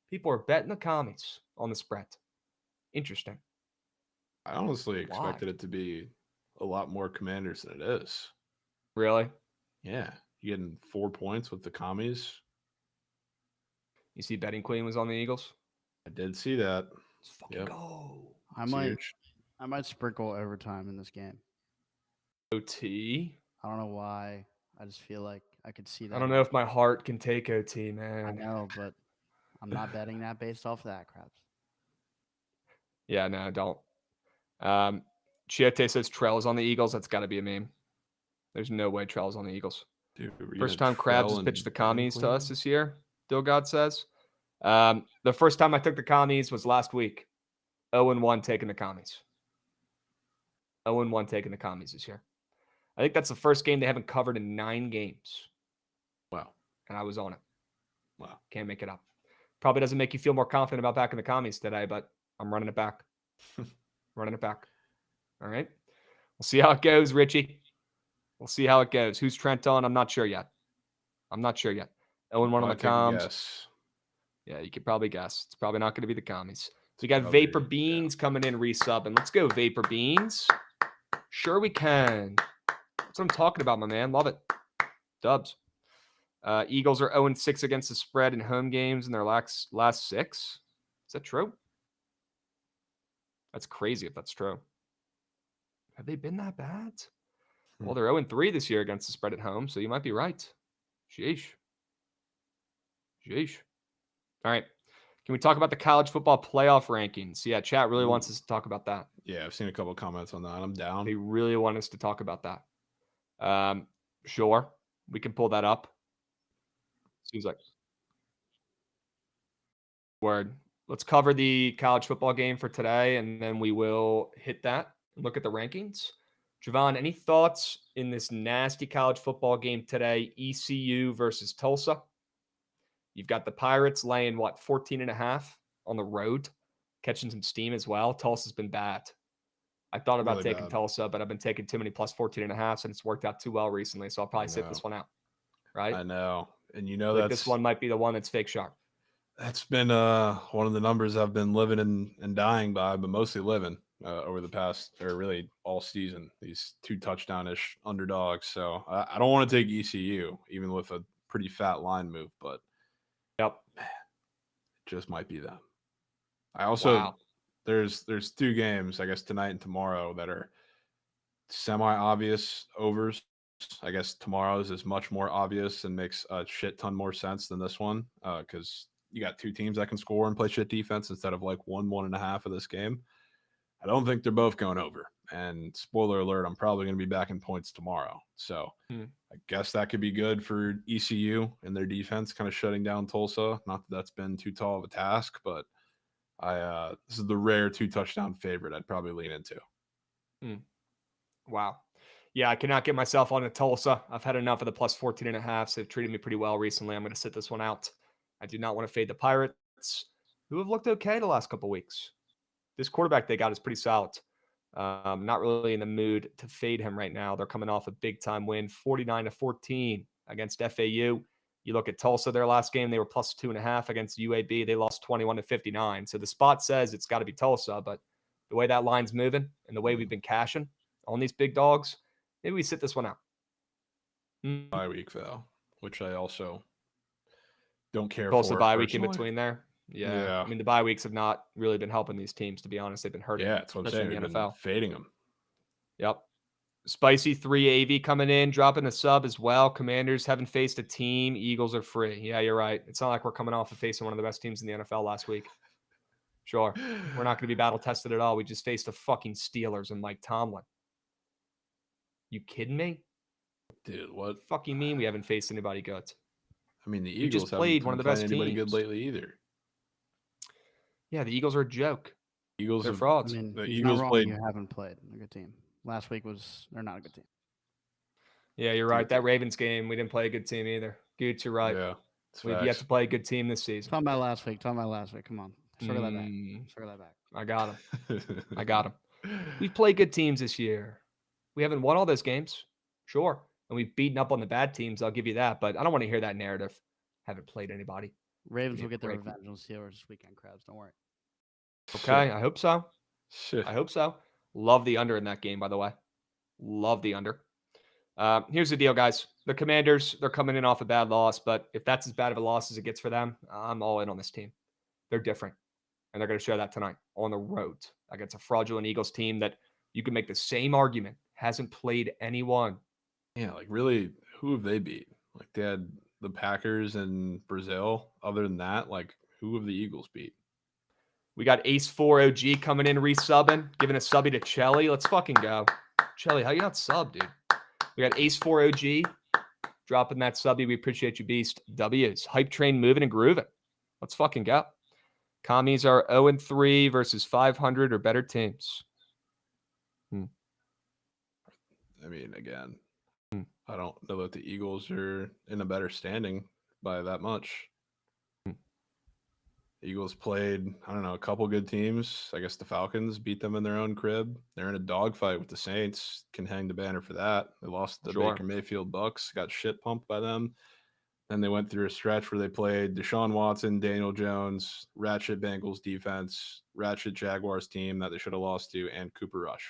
People are betting the commies on the spread. Interesting. I honestly expected it to be a lot more Commanders than it is. Really? Yeah. You getting 4 points with the commies. You see Betting Queen was on the Eagles? I did see that. Let's fucking go. I might sprinkle overtime in this game. OT? I don't know why. I just feel like I could see that. I don't know if my heart can take OT, man. I know, but I'm not betting that based off that, Krabs. Yeah, no, don't. Chiete says Trell's on the Eagles. That's got to be a meme. There's no way Trell's on the Eagles. Dude, first time Krabs has pitched the commies to us this year, Dilgod says. The first time I took the commies was last week. 0-1 taking the commies. 0-1 taking the commies this year. I think that's the first game they haven't covered in 9 games. Wow. And I was on it. Wow. Can't make it up. Probably doesn't make you feel more confident about backing the commies today, but I'm running it back. Running it back. All right. We'll see how it goes, Richie. We'll see how it goes. Who's Trent on? I'm not sure yet. 0-1 on the comms. Yeah, you could probably guess. It's probably not going to be the commies. So we got Vapor Beans coming in resubbing. Let's go, Vapor Beans. Sure we can. That's what I'm talking about, my man. Love it. Dubs. Eagles are 0-6 against the spread in home games in their last 6. Is that true? That's crazy if that's true. Have they been that bad? Well, they're 0-3 this year against the spread at home, so you might be right. Sheesh. All right. Can we talk about the college football playoff rankings? Yeah, chat really wants us to talk about that. Yeah, I've seen a couple of comments on that. I'm down. They really want us to talk about that. Sure. We can pull that up. Seems like. Word. Let's cover the college football game for today, and then we will hit that and look at the rankings. Jovan, any thoughts in this nasty college football game today, ECU versus Tulsa? You've got the Pirates laying, 14.5 on the road, catching some steam as well. Tulsa's been bad. I thought about Really taking bad. Tulsa, but I've been taking too many plus 14.5s, and it's worked out too well recently, so I'll probably sit this one out. Right? I know. And you I know think this one might be the one that's fake sharp. That's been one of the numbers I've been living and dying by, but mostly living over the past, or really all season, these 2 touchdown-ish underdogs. So I don't want to take ECU, even with a pretty fat line move, but Yep. man, it just might be them. I also, there's 2 games, I guess, tonight and tomorrow that are semi-obvious overs. I guess tomorrow's is much more obvious and makes a shit ton more sense than this one because you got 2 teams that can score and play shit defense instead of like 1.5 of this game. I don't think they're both going over. And spoiler alert, I'm probably going to be back in points tomorrow. So I guess that could be good for ECU and their defense kind of shutting down Tulsa. Not that that's been too tall of a task, but this is the rare 2 touchdown favorite I'd probably lean into. Wow. Yeah, I cannot get myself on a Tulsa. I've had enough of the plus 14.5. They've treated me pretty well recently. I'm going to sit this one out. I do not want to fade the Pirates, who have looked okay the last couple weeks. This quarterback they got is pretty solid. Not really in the mood to fade him right now. They're coming off a big-time win, 49-14 against FAU. You look at Tulsa, their last game, they were plus 2.5 against UAB. They lost 21-59. So the spot says it's got to be Tulsa, but the way that line's moving and the way we've been cashing on these big dogs, maybe we sit this one out. Bye week, though, which I also don't care Tulsa for. bye week in personally. between there. Yeah. I mean, the bye weeks have not really been helping these teams, to be honest. They've been hurting. Yeah, that's what I'm especially saying. in the We've been NFL. fading them. Yep. Spicy 3 AV coming in, dropping a sub as well. Commanders haven't faced a team. Eagles are free. Yeah, you're right. It's not like we're coming off of facing one of the best teams in the NFL last week. Sure. We're not going to be battle tested at all. We just faced the fucking Steelers and Mike Tomlin. You kidding me? Dude, what? Fuck you mean we haven't faced anybody good? I mean, the We Eagles just played one of the best anybody good teams. lately either. Yeah, the Eagles are a joke. Eagles They're have, frauds. I mean, the he's Eagles not wrong. played. You haven't played a good team. Last week they're not a good team. Yeah, you're right. That Ravens game, we didn't play a good team either. Gooch, you're right. Yeah, We've yet to play a good team this season. Talking about last week. Come on. Circle that back. Circle that back. I got him. We've played good teams this year. We haven't won all those games. Sure. And we've beaten up on the bad teams. I'll give you that. But I don't want to hear that narrative. Haven't played anybody. Ravens Give me will a get their break. revenge on Steelers this weekend, Krabs. Don't worry. Okay, I hope so. Shit. I hope so. Love the under in that game, by the way. Love the under. Here's the deal, guys. The Commanders, they're coming in off a bad loss, but if that's as bad of a loss as it gets for them, I'm all in on this team. They're different, and they're going to show that tonight on the road against a fraudulent Eagles team that you can make the same argument hasn't played anyone. Yeah, like really, who have they beat? Like they had the Packers and Brazil. Other than that, like who have the Eagles beat? We got Ace 4 OG coming in, resubbing, giving a subby to Chelly. Let's fucking go. Chelly, how you not sub, dude? We got Ace 4 OG dropping that subby. We appreciate you, Beast. W's. Hype train moving and grooving. Let's fucking go. Commies are 0-3 versus 500 or better teams. I mean, again, I don't know that the Eagles are in a better standing by that much. Eagles played, I don't know, a couple good teams. I guess the Falcons beat them in their own crib. They're in a dogfight with the Saints. Can hang the banner for that. They lost the Baker Mayfield Bucks, got shit pumped by them. Then they went through a stretch where they played Deshaun Watson, Daniel Jones, ratchet Bengals defense, ratchet Jaguars team that they should have lost to, and Cooper Rush.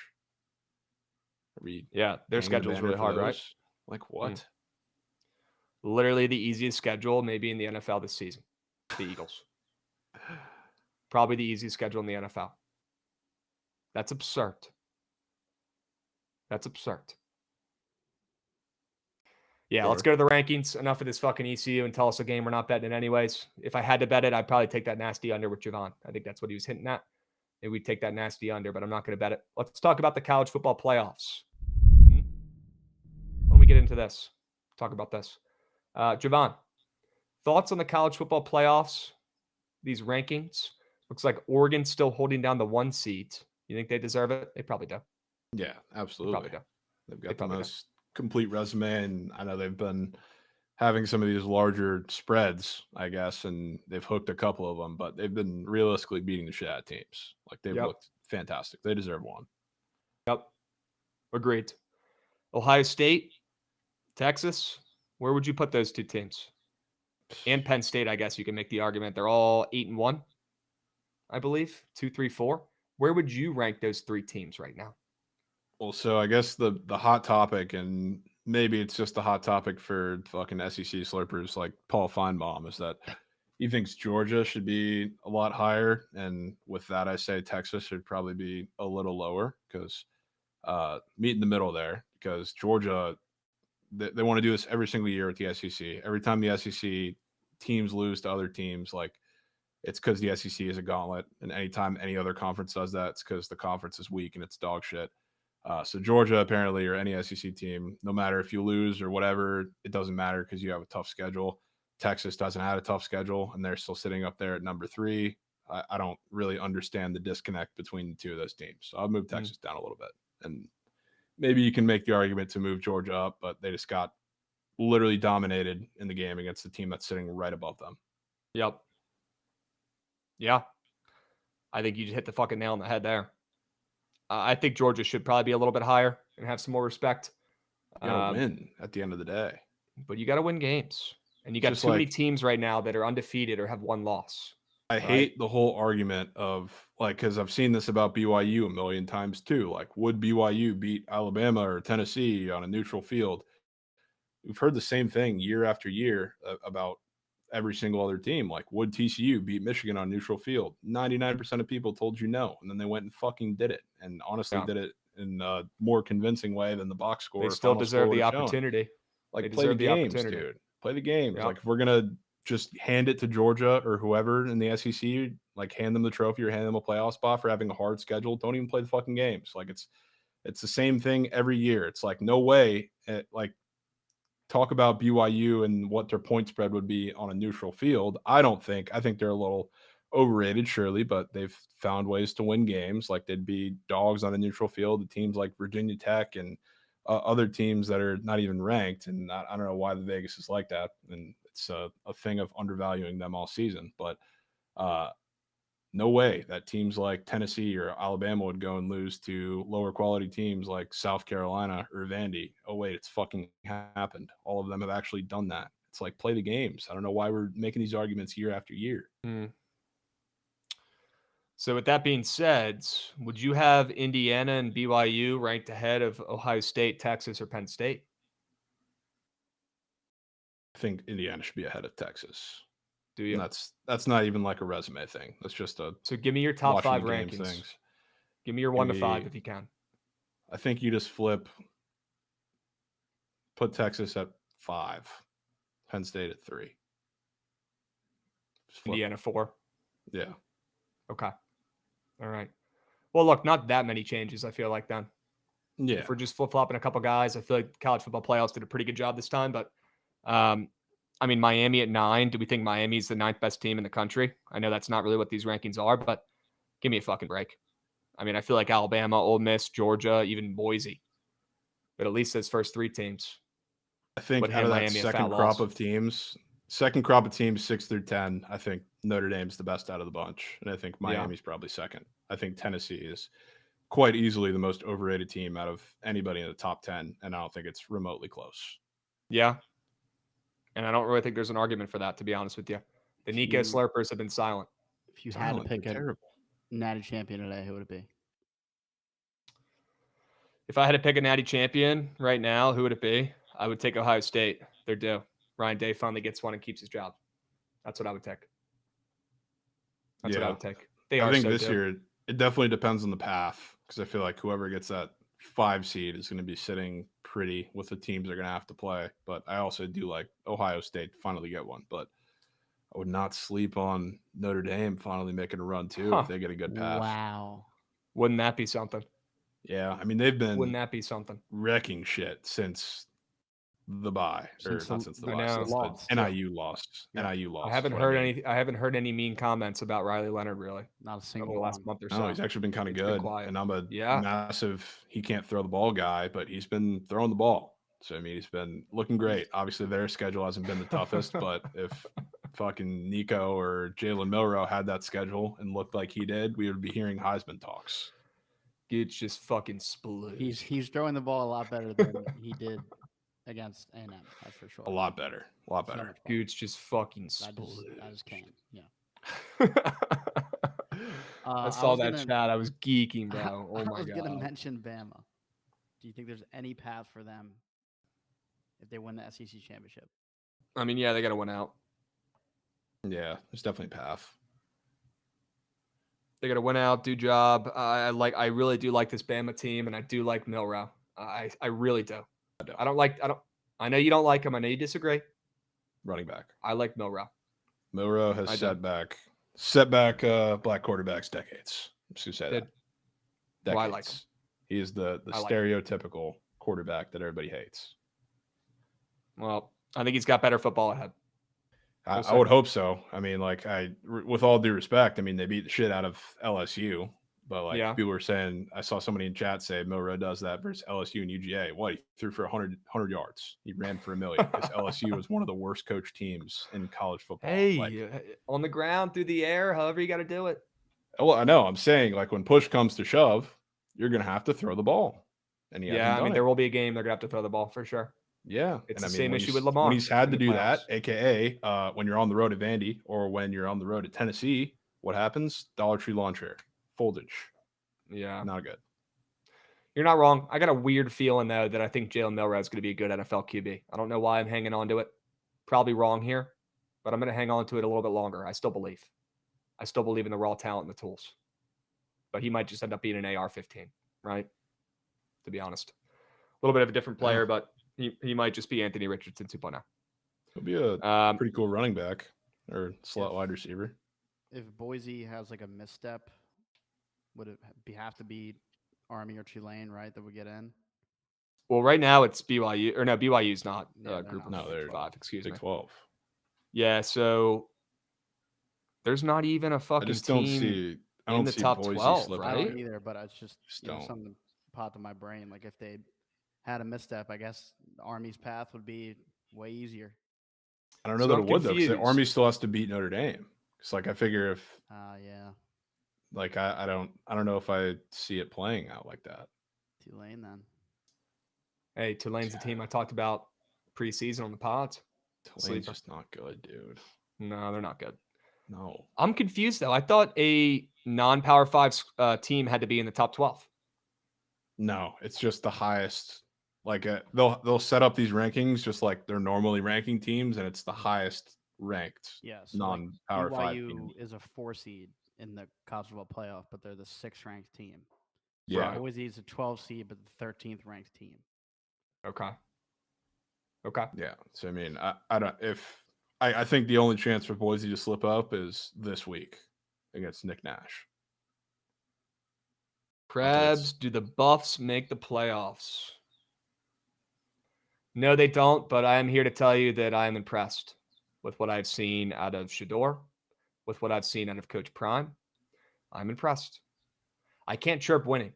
Yeah, their schedule's really hard, right? Like what? Literally the easiest schedule maybe in the NFL this season. The Eagles. Probably the easiest schedule in the NFL. That's absurd. That's absurd. Yeah, Sure. Let's go to the rankings. Enough of this fucking ECU and tell us a game we're not betting in anyways. If I had to bet it, I'd probably take that nasty under with Jovan. I think that's what he was hinting at. Maybe we'd take that nasty under, but I'm not going to bet it. Let's talk about the college football playoffs. When we get into this, talk about this. Jovan, thoughts on the college football playoffs? These rankings? Looks like Oregon's still holding down the 1 seed. You think they deserve it? They probably do. Yeah, absolutely. They probably do. They've got the most complete resume, and I know they've been having some of these larger spreads, I guess, and they've hooked a couple of them, but they've been realistically beating the shit out of teams. Like they've looked fantastic. They deserve one. Yep. Agreed. Ohio State, Texas, where would you put those two teams? And Penn State, I guess you can make the argument. They're all 8-1, I believe. 2, 3, 4. Where would you rank those three teams right now? Well, so I guess the hot topic, and maybe it's just a hot topic for fucking SEC slurpers like Paul Feinbaum, is that he thinks Georgia should be a lot higher. And with that, I say Texas should probably be a little lower because meet in the middle there, because Georgia, they want to do this every single year with the SEC. Every time the SEC teams lose to other teams, like it's because the SEC is a gauntlet. And anytime any other conference does that, it's because the conference is weak and it's dog shit. So Georgia, apparently, or any SEC team, no matter if you lose or whatever, it doesn't matter because you have a tough schedule. Texas doesn't have a tough schedule, and they're still sitting up there at number 3. I don't really understand the disconnect between the two of those teams. So I'll move Texas down a little bit. And maybe you can make the argument to move Georgia up, but they just got literally dominated in the game against the team that's sitting right above them. Yep. Yeah. I think you just hit the fucking nail on the head there. I think Georgia should probably be a little bit higher and have some more respect. You gotta win at the end of the day. But you got to win games. And you got too many teams right now that are undefeated or have one loss. I hate the whole argument of, like, because I've seen this about BYU a million times too. Like, would BYU beat Alabama or Tennessee on a neutral field? We've heard the same thing year after year about every single other team. Like, would TCU beat Michigan on neutral field? 99% of people told you no, and then they went and fucking did it, and honestly did it in a more convincing way than the box score. They or still final deserve score the would've shown. opportunity. Like, They play the deserve the games, opportunity. dude. Play the games. Yep. Like, if we're gonna just hand it to Georgia or whoever in the SEC, like hand them the trophy or hand them a playoff spot for having a hard schedule, don't even play the fucking games. Like, it's the same thing every year. It's like, no way. Like, talk about BYU and what their point spread would be on a neutral field. I think they're a little overrated, surely, but they've found ways to win games. Like, they'd be dogs on a neutral field. The teams like Virginia Tech and other teams that are not even ranked. And I don't know why the Vegas is like that. And it's a thing of undervaluing them all season. But no way that teams like Tennessee or Alabama would go and lose to lower quality teams like South Carolina or Vandy. Oh, wait, it's fucking happened. All of them have actually done that. It's like, play the games. I don't know why we're making these arguments year after year. So with that being said, would you have Indiana and BYU ranked ahead of Ohio State, Texas, or Penn State? I think Indiana should be ahead of Texas. Do you? And that's not even like a resume thing. That's just a So give me your top watching 5 the games rankings. things. Give me your 1 to 5 if you can. I think you just put Texas at 5, Penn State at 3. Indiana 4. Yeah. Okay. All right. Well, look, not that many changes, I feel like, then. Yeah. If we're just flip-flopping a couple guys, I feel like college football playoffs did a pretty good job this time. But, I mean, Miami at 9. Do we think Miami's the 9th best team in the country? I know that's not really what these rankings are, but give me a fucking break. I mean, I feel like Alabama, Ole Miss, Georgia, even Boise. But at least those first 3 teams. I think would out hand of that Miami a fat second loss. crop of teams, 6 through 10, I think Notre Dame's the best out of the bunch. And I think Miami's probably second. I think Tennessee is quite easily the most overrated team out of anybody in the top 10. And I don't think it's remotely close. Yeah. And I don't really think there's an argument for that, to be honest with you. The Nico Slurpers have been silent. If you had to Silent, pick they're a terrible. natty champion today, who would it be? If I had to pick a natty champion right now, who would it be? I would take Ohio State. They're due. Ryan Day finally gets one and keeps his job. That's what I would take. That's what I would take. I think this year, it definitely depends on the path, because I feel like whoever gets that 5 seed is going to be sitting pretty with the teams they're going to have to play. But I also do like Ohio State to finally get one. But I would not sleep on Notre Dame finally making a run, too, if they get a good path. Wow. Wouldn't that be something? Yeah, I mean, they've been Wouldn't that be something? wrecking shit since the bye. Since Not the- since the I bye. know. Since Lost. the NIU lost. NIU lost. I haven't is what heard mean. any. I haven't heard any mean comments about Riley Leonard really Not a over single the last one. month or so. No, he's actually been kind of It's been good. quiet. And I'm a Yeah. massive he can't throw the ball guy, but he's been throwing the ball. So I mean, he's been looking great. Obviously, their schedule hasn't been the toughest, but if fucking Nico or Jalen Milroe had that schedule and looked like he did, we would be hearing Heisman talks. It's just fucking split. He's throwing the ball a lot better than he did against A&M. That's for sure. A lot better. A lot So better. much better. Dude's just fucking I split. just can't. Yeah. I I saw was that gonna- chat. I was geeking, bro. Oh I my was gonna god. mention Bama. Do you think there's any path for them if they win the SEC championship? I mean, yeah, they got to win out. Yeah, there's definitely a path. They got to win out, do job. I really do like this Bama team, and I do like Milroe. I really do. I know you don't like him. I know you disagree. Running back. I like Milroe. Milroe has I set do. back black quarterbacks decades. I'm just gonna say Did- that. Well, I like Decades. He is the I like him. stereotypical quarterback that everybody hates. Well, I think he's got better football ahead. I We'll would see. hope so. I mean, like with all due respect, I mean they beat the shit out of LSU, but like Yeah. people were saying, I saw somebody in chat say Milroe does that versus LSU and UGA. What, he threw for 100 yards? He ran for 1 million because LSU was one of the worst coached teams in college football. Hey, Like, on the ground, through the air, however you got to do it. well, I know. I'm saying like when push comes to shove, you're gonna have to throw the ball. And he Yeah, hasn't I mean, done there it. will be a game they're gonna have to throw the ball for sure. Yeah, It's and the I mean, same when issue he's- with Lamar when he's had in to the do that, playoffs. aka when you're on the road at Vandy or when you're on the road at Tennessee, what happens? Dollar Tree lawn chair, foldage, Yeah, not good. you're not wrong. I got a weird feeling though that I think Jalen Milroe is going to be a good NFL QB. I don't know why I'm hanging on to it. Probably wrong here, but I'm going to hang on to it a little bit longer. I still believe in the raw talent and the tools. But he might just end up being an AR-15, right? to be honest. A little bit of a different player, but he might just be Anthony Richardson 2.0. He'll be a pretty cool running back or slot wide receiver. If Boise has like a misstep, would it have to be Army or Tulane, right, that would get in? Well, right now it's BYU, or no, BYU's not Yeah, group of not. No, they're 5, excuse me. Big 12. Yeah, so there's not even a I fucking just don't team see. I in don't the see top Boise 12, slipping. I right? don't either, but it's just don't. something popped in my brain. Like if they had a misstep, I guess the Army's path would be way easier. I don't know So that I'm it would though, because the confused. Army still has to beat Notre Dame. It's like I figure if Yeah, like I don't know if I see it playing out like that. Tulane then. Hey, Tulane's the team I talked about preseason on the pods. Tulane's Sleeper. just not good, dude. No, they're not good. No. I'm confused though. I thought a non-Power 5 team had to be in the top 12. No, it's just the highest. Like they'll set up these rankings just like they're normally ranking teams, and it's the highest ranked Yeah, so like non-Power 5 BYU team. is a 4 seed in the college football playoff, but they're the 6th ranked team. Yeah, Boise is a 12 seed, but the 13th ranked team. Okay. yeah. So I mean, I don't if I think the only chance for Boise to slip up is this week against Nick Nash. Krabs, do the Buffs make the playoffs? No, they don't, but I am here to tell you that I am impressed with what I've seen out of Shador, with what I've seen out of Coach Prime. I'm impressed. I can't chirp winning.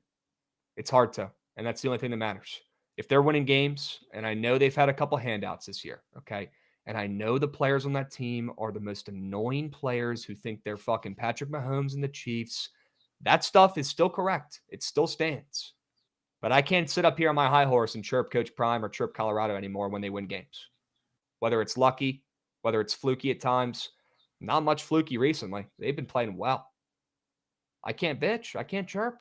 It's hard to, and that's the only thing that matters. If they're winning games, and I know they've had a couple handouts this year, okay, and I know the players on that team are the most annoying players who think they're fucking Patrick Mahomes and the Chiefs, that stuff is still correct. It still stands. But I can't sit up here on my high horse and chirp Coach Prime or chirp Colorado anymore when they win games. Whether it's lucky, whether it's fluky at times, not much fluky recently. They've been playing well. I can't bitch. I can't chirp.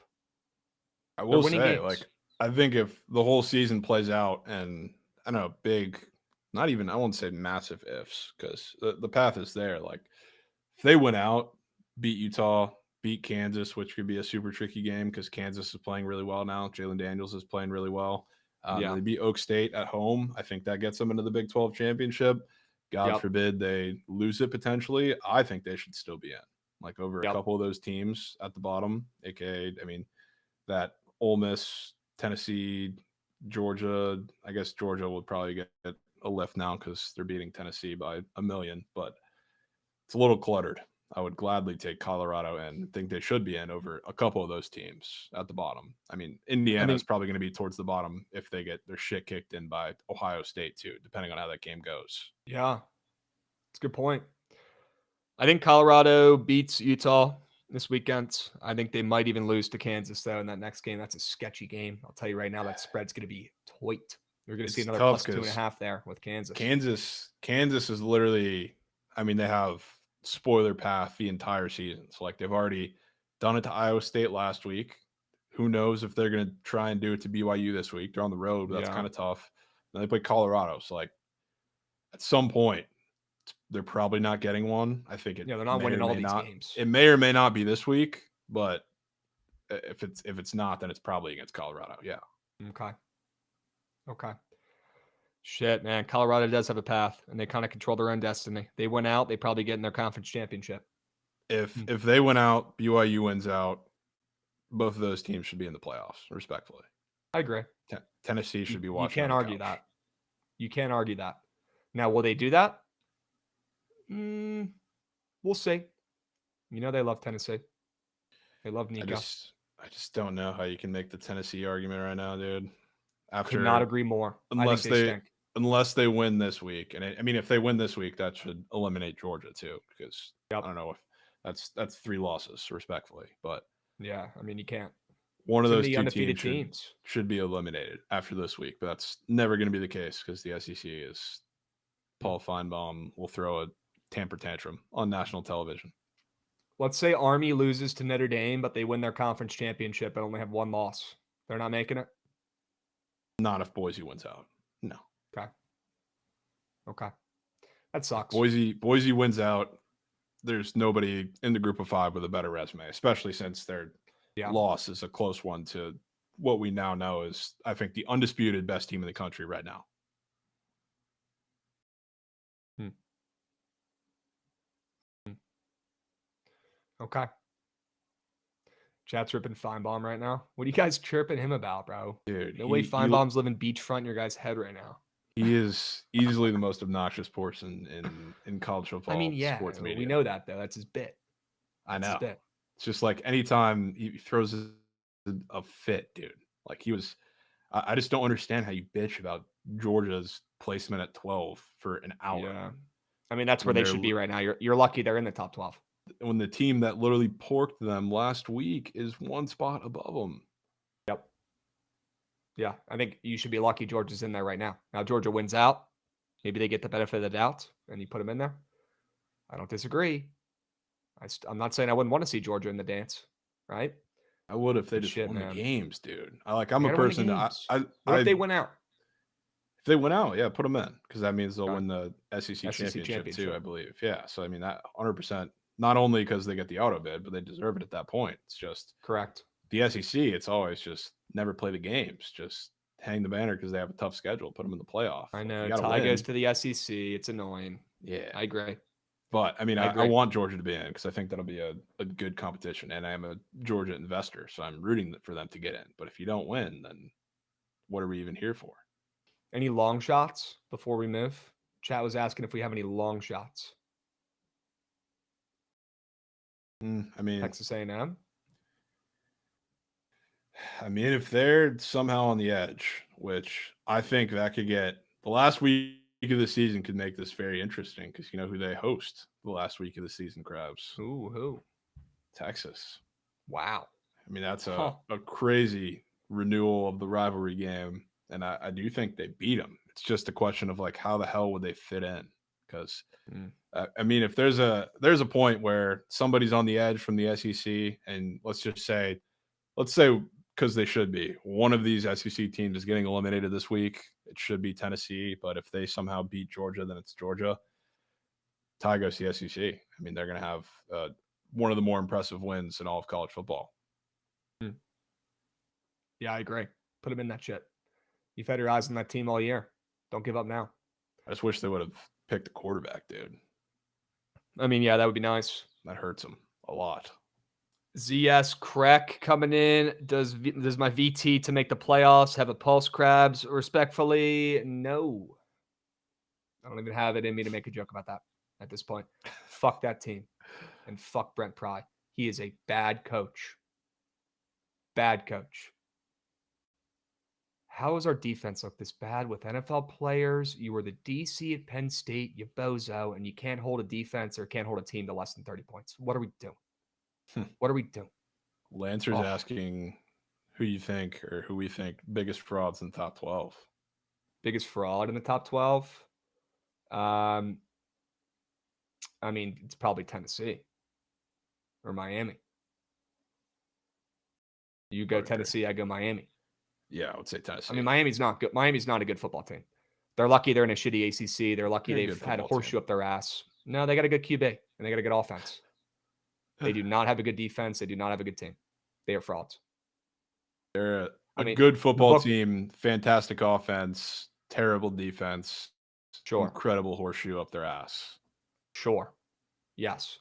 I will winning say, games. like, I think if the whole season plays out and I know big, not even, I won't say massive ifs because the path is there. Like, if they win out, beat Utah, beat Kansas, which could be a super tricky game because Kansas is playing really well now. Jalen Daniels is playing really well. They beat Oak State at home. I think that gets them into the Big 12 championship. God forbid they lose it potentially. I think they should still be in, like over a couple of those teams at the bottom, aka, I mean, that Ole Miss, Tennessee, Georgia. I guess Georgia would probably get a lift now because they're beating Tennessee by 1 million, but it's a little cluttered. I would gladly take Colorado and think they should be in over a couple of those teams at the bottom. I mean, Indiana is probably going to be towards the bottom if they get their shit kicked in by Ohio State too, depending on how that game goes. Yeah, it's a good point. I think Colorado beats Utah this weekend. I think they might even lose to Kansas, though, in that next game. That's a sketchy game. I'll tell you right now, that spread's going to be tight. You're going to see another plus 2.5 there with Kansas. Kansas is literally, I mean, they have spoiler path the entire season. So, like, they've already done it to Iowa State last week. Who knows if they're going to try and do it to BYU this week. They're on the road, but that's kind of tough. Then they play Colorado. So, like, at some point, they're probably not getting one. I think they're not winning all these games. It may or may not be this week, but if it's not, then it's probably against Colorado. Yeah. Okay. Shit, man. Colorado does have a path, and they kind of control their own destiny. They win out, they probably get in their conference championship. If they win out, BYU wins out, both of those teams should be in the playoffs, respectfully. I agree. Tennessee should be watching. You can't argue that. You can't argue that. Now, will they do that? We'll see. You know they love Tennessee. They love Nico. I just don't know how you can make the Tennessee argument right now, dude. Could not agree more. Unless they win this week, and I mean, if they win this week, that should eliminate Georgia too, because I don't know if that's 3 losses, respectfully. But yeah, I mean, you can't. One of those two undefeated teams should be eliminated after this week, but that's never going to be the case because the SEC is Paul Feinbaum will throw a temper tantrum on national television. Let's say Army loses to Notre Dame, but they win their conference championship and only have 1 loss. They're not making it? Not if Boise wins out. No. Okay. That sucks. Boise wins out. There's nobody in the group of 5 with a better resume, especially since their loss is a close one to what we now know is, I think, the undisputed best team in the country right now. Okay. Chat's ripping Feinbaum right now. What are you guys chirping him about, bro? Dude, No way Feinbaum's living beachfront in your guys' head right now. He is easily the most obnoxious person in college football. I mean, yeah, sports media. we know that though. That's his bit. I know. His bit. It's just like anytime he throws a fit, dude. Like he was. I just don't understand how you bitch about Georgia's placement at 12 for an hour. Yeah. I mean, that's where they should be right now. You're lucky they're in the top 12. When the team that literally porked them last week is one spot above them. Yep. Yeah, I think you should be lucky Georgia's in there right now. Now Georgia wins out. Maybe they get the benefit of the doubt and you put them in there. I don't disagree. I'm not saying I wouldn't want to see Georgia in the dance, right? I would if they just won the games, dude. I'm a person that what if they win out? If they win out, yeah, put them in because that means they'll win the SEC championship too, I believe. Yeah, so I mean that 100%. Not only because they get the auto bid, but they deserve it at that point. It's just correct. The SEC, it's always just never play the games. Just hang the banner because they have a tough schedule. Put them in the playoff. I know. Tie goes to the SEC. It's annoying. Yeah, I agree. But I mean, I want Georgia to be in because I think that'll be a good competition. And I am a Georgia investor, so I'm rooting for them to get in. But if you don't win, then what are we even here for? Any long shots before we move? Chat was asking if we have any long shots. I mean, Texas A&M. I mean, if they're somehow on the edge, which I think that could get the last week of the season could make this very interesting because you know who they host the last week of the season, Krabs. Who? Texas. Wow. I mean, that's a crazy renewal of the rivalry game. And I do think they beat them. It's just a question of like, how the hell would they fit in? Because I mean, if there's a point where somebody's on the edge from the SEC, and let's say because they should be, one of these SEC teams is getting eliminated this week. It should be Tennessee, but if they somehow beat Georgia, then it's Georgia. Tie goes to the SEC. I mean, they're going to have one of the more impressive wins in all of college football. Yeah, I agree. Put them in that shit. You've had your eyes on that team all year. Don't give up now. I just wish they would have picked a quarterback, dude. I mean, yeah, that would be nice. That hurts them a lot. ZS Crack coming in. Does my VT to make the playoffs have a pulse, Krabs? Respectfully, no. I don't even have it in me to make a joke about that at this point. Fuck that team. And fuck Brent Pry. He is a bad coach. Bad coach. How does our defense look this bad with NFL players? You were the DC at Penn State, you bozo, and you can't hold a defense or can't hold a team to less than 30 points. What are we doing? What are we doing? Lancer's asking who you think or who we think biggest frauds in the top 12. Biggest fraud in the top 12? I mean, it's probably Tennessee or Miami. You go Tennessee, I go Miami. Yeah, I would say Tennessee. I mean, Miami's not good. Miami's not a good football team. They're lucky they're in a shitty ACC. They're lucky they've had a horseshoe up their ass. No, they got a good QB and they got a good offense. They do not have a good defense. They do not have a good team. They are frauds. They're a good football team, fantastic offense, terrible defense, incredible horseshoe up their ass. Sure. Yes.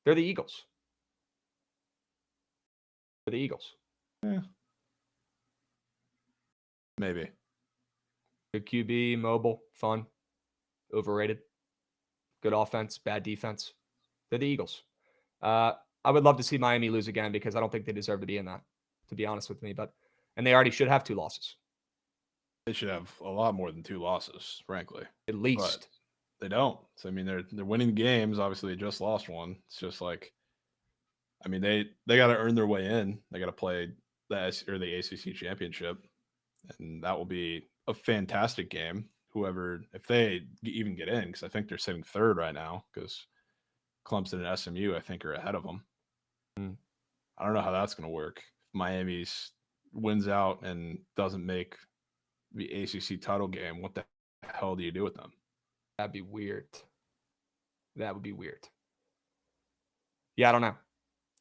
They're the Eagles. They're the Eagles. Yeah. Maybe. Good QB, mobile, fun, overrated. Good offense, bad defense. They're the Eagles. I would love to see Miami lose again because I don't think they deserve to be in that, to be honest with me. And they already should have 2 losses. They should have a lot more than 2 losses, frankly. At least. But they don't. So I mean, they're winning games. Obviously, they just lost one. It's just like, I mean, they got to earn their way in. They got to play the ACC championship, and that will be a fantastic game. Whoever, if they even get in, because I think they're sitting 3rd right now, because Clemson and SMU, I think, are ahead of them. I don't know how that's going to work. If Miami's wins out and doesn't make the ACC title game, what the hell do you do with them? That'd be weird. That would be weird. Yeah, I don't know.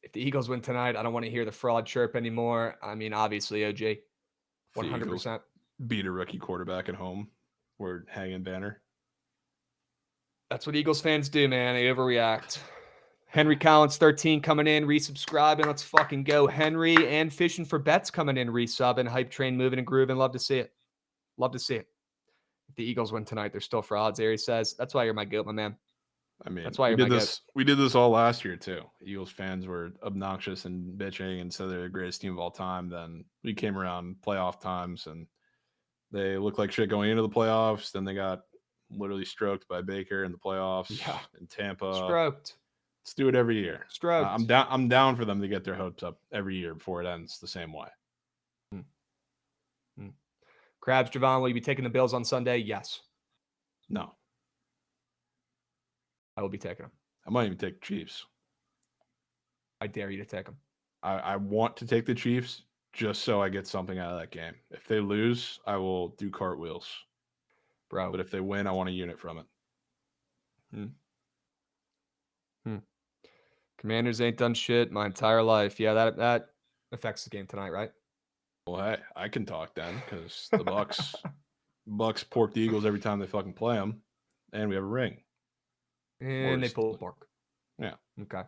If the Eagles win tonight, I don't want to hear the fraud chirp anymore. I mean, obviously, OG, 100%. Beat a rookie quarterback at home. We're hanging banner. That's what Eagles fans do, man. They overreact. Henry Collins, 13, coming in, resubscribing. Let's fucking go. Henry and Fishing for Bets coming in, resubbing. Hype train moving and grooving. Love to see it. Love to see it. If the Eagles win tonight, they're still frauds. Aries says, that's why you're my goat, my man. I mean, that's why we did this all last year too. Eagles fans were obnoxious and bitching and said they're the greatest team of all time. Then we came around playoff times and they looked like shit going into the playoffs. Then they got literally stroked by Baker in the playoffs. Yeah. In Tampa. Stroked. Let's do it every year. Stroked. I'm down for them to get their hopes up every year before it ends the same way. Krabs Jovan, will you be taking the Bills on Sunday? Yes. No. I will be taking them. I might even take the Chiefs. I dare you to take them. I want to take the Chiefs just so I get something out of that game. If they lose, I will do cartwheels. Bro. But if they win, I want a unit from it. Commanders ain't done shit my entire life. Yeah, that affects the game tonight, right? Well, hey, I can talk then because the Bucks pork the Eagles every time they fucking play them, and we have a ring. And they pull pork. Yeah. Okay.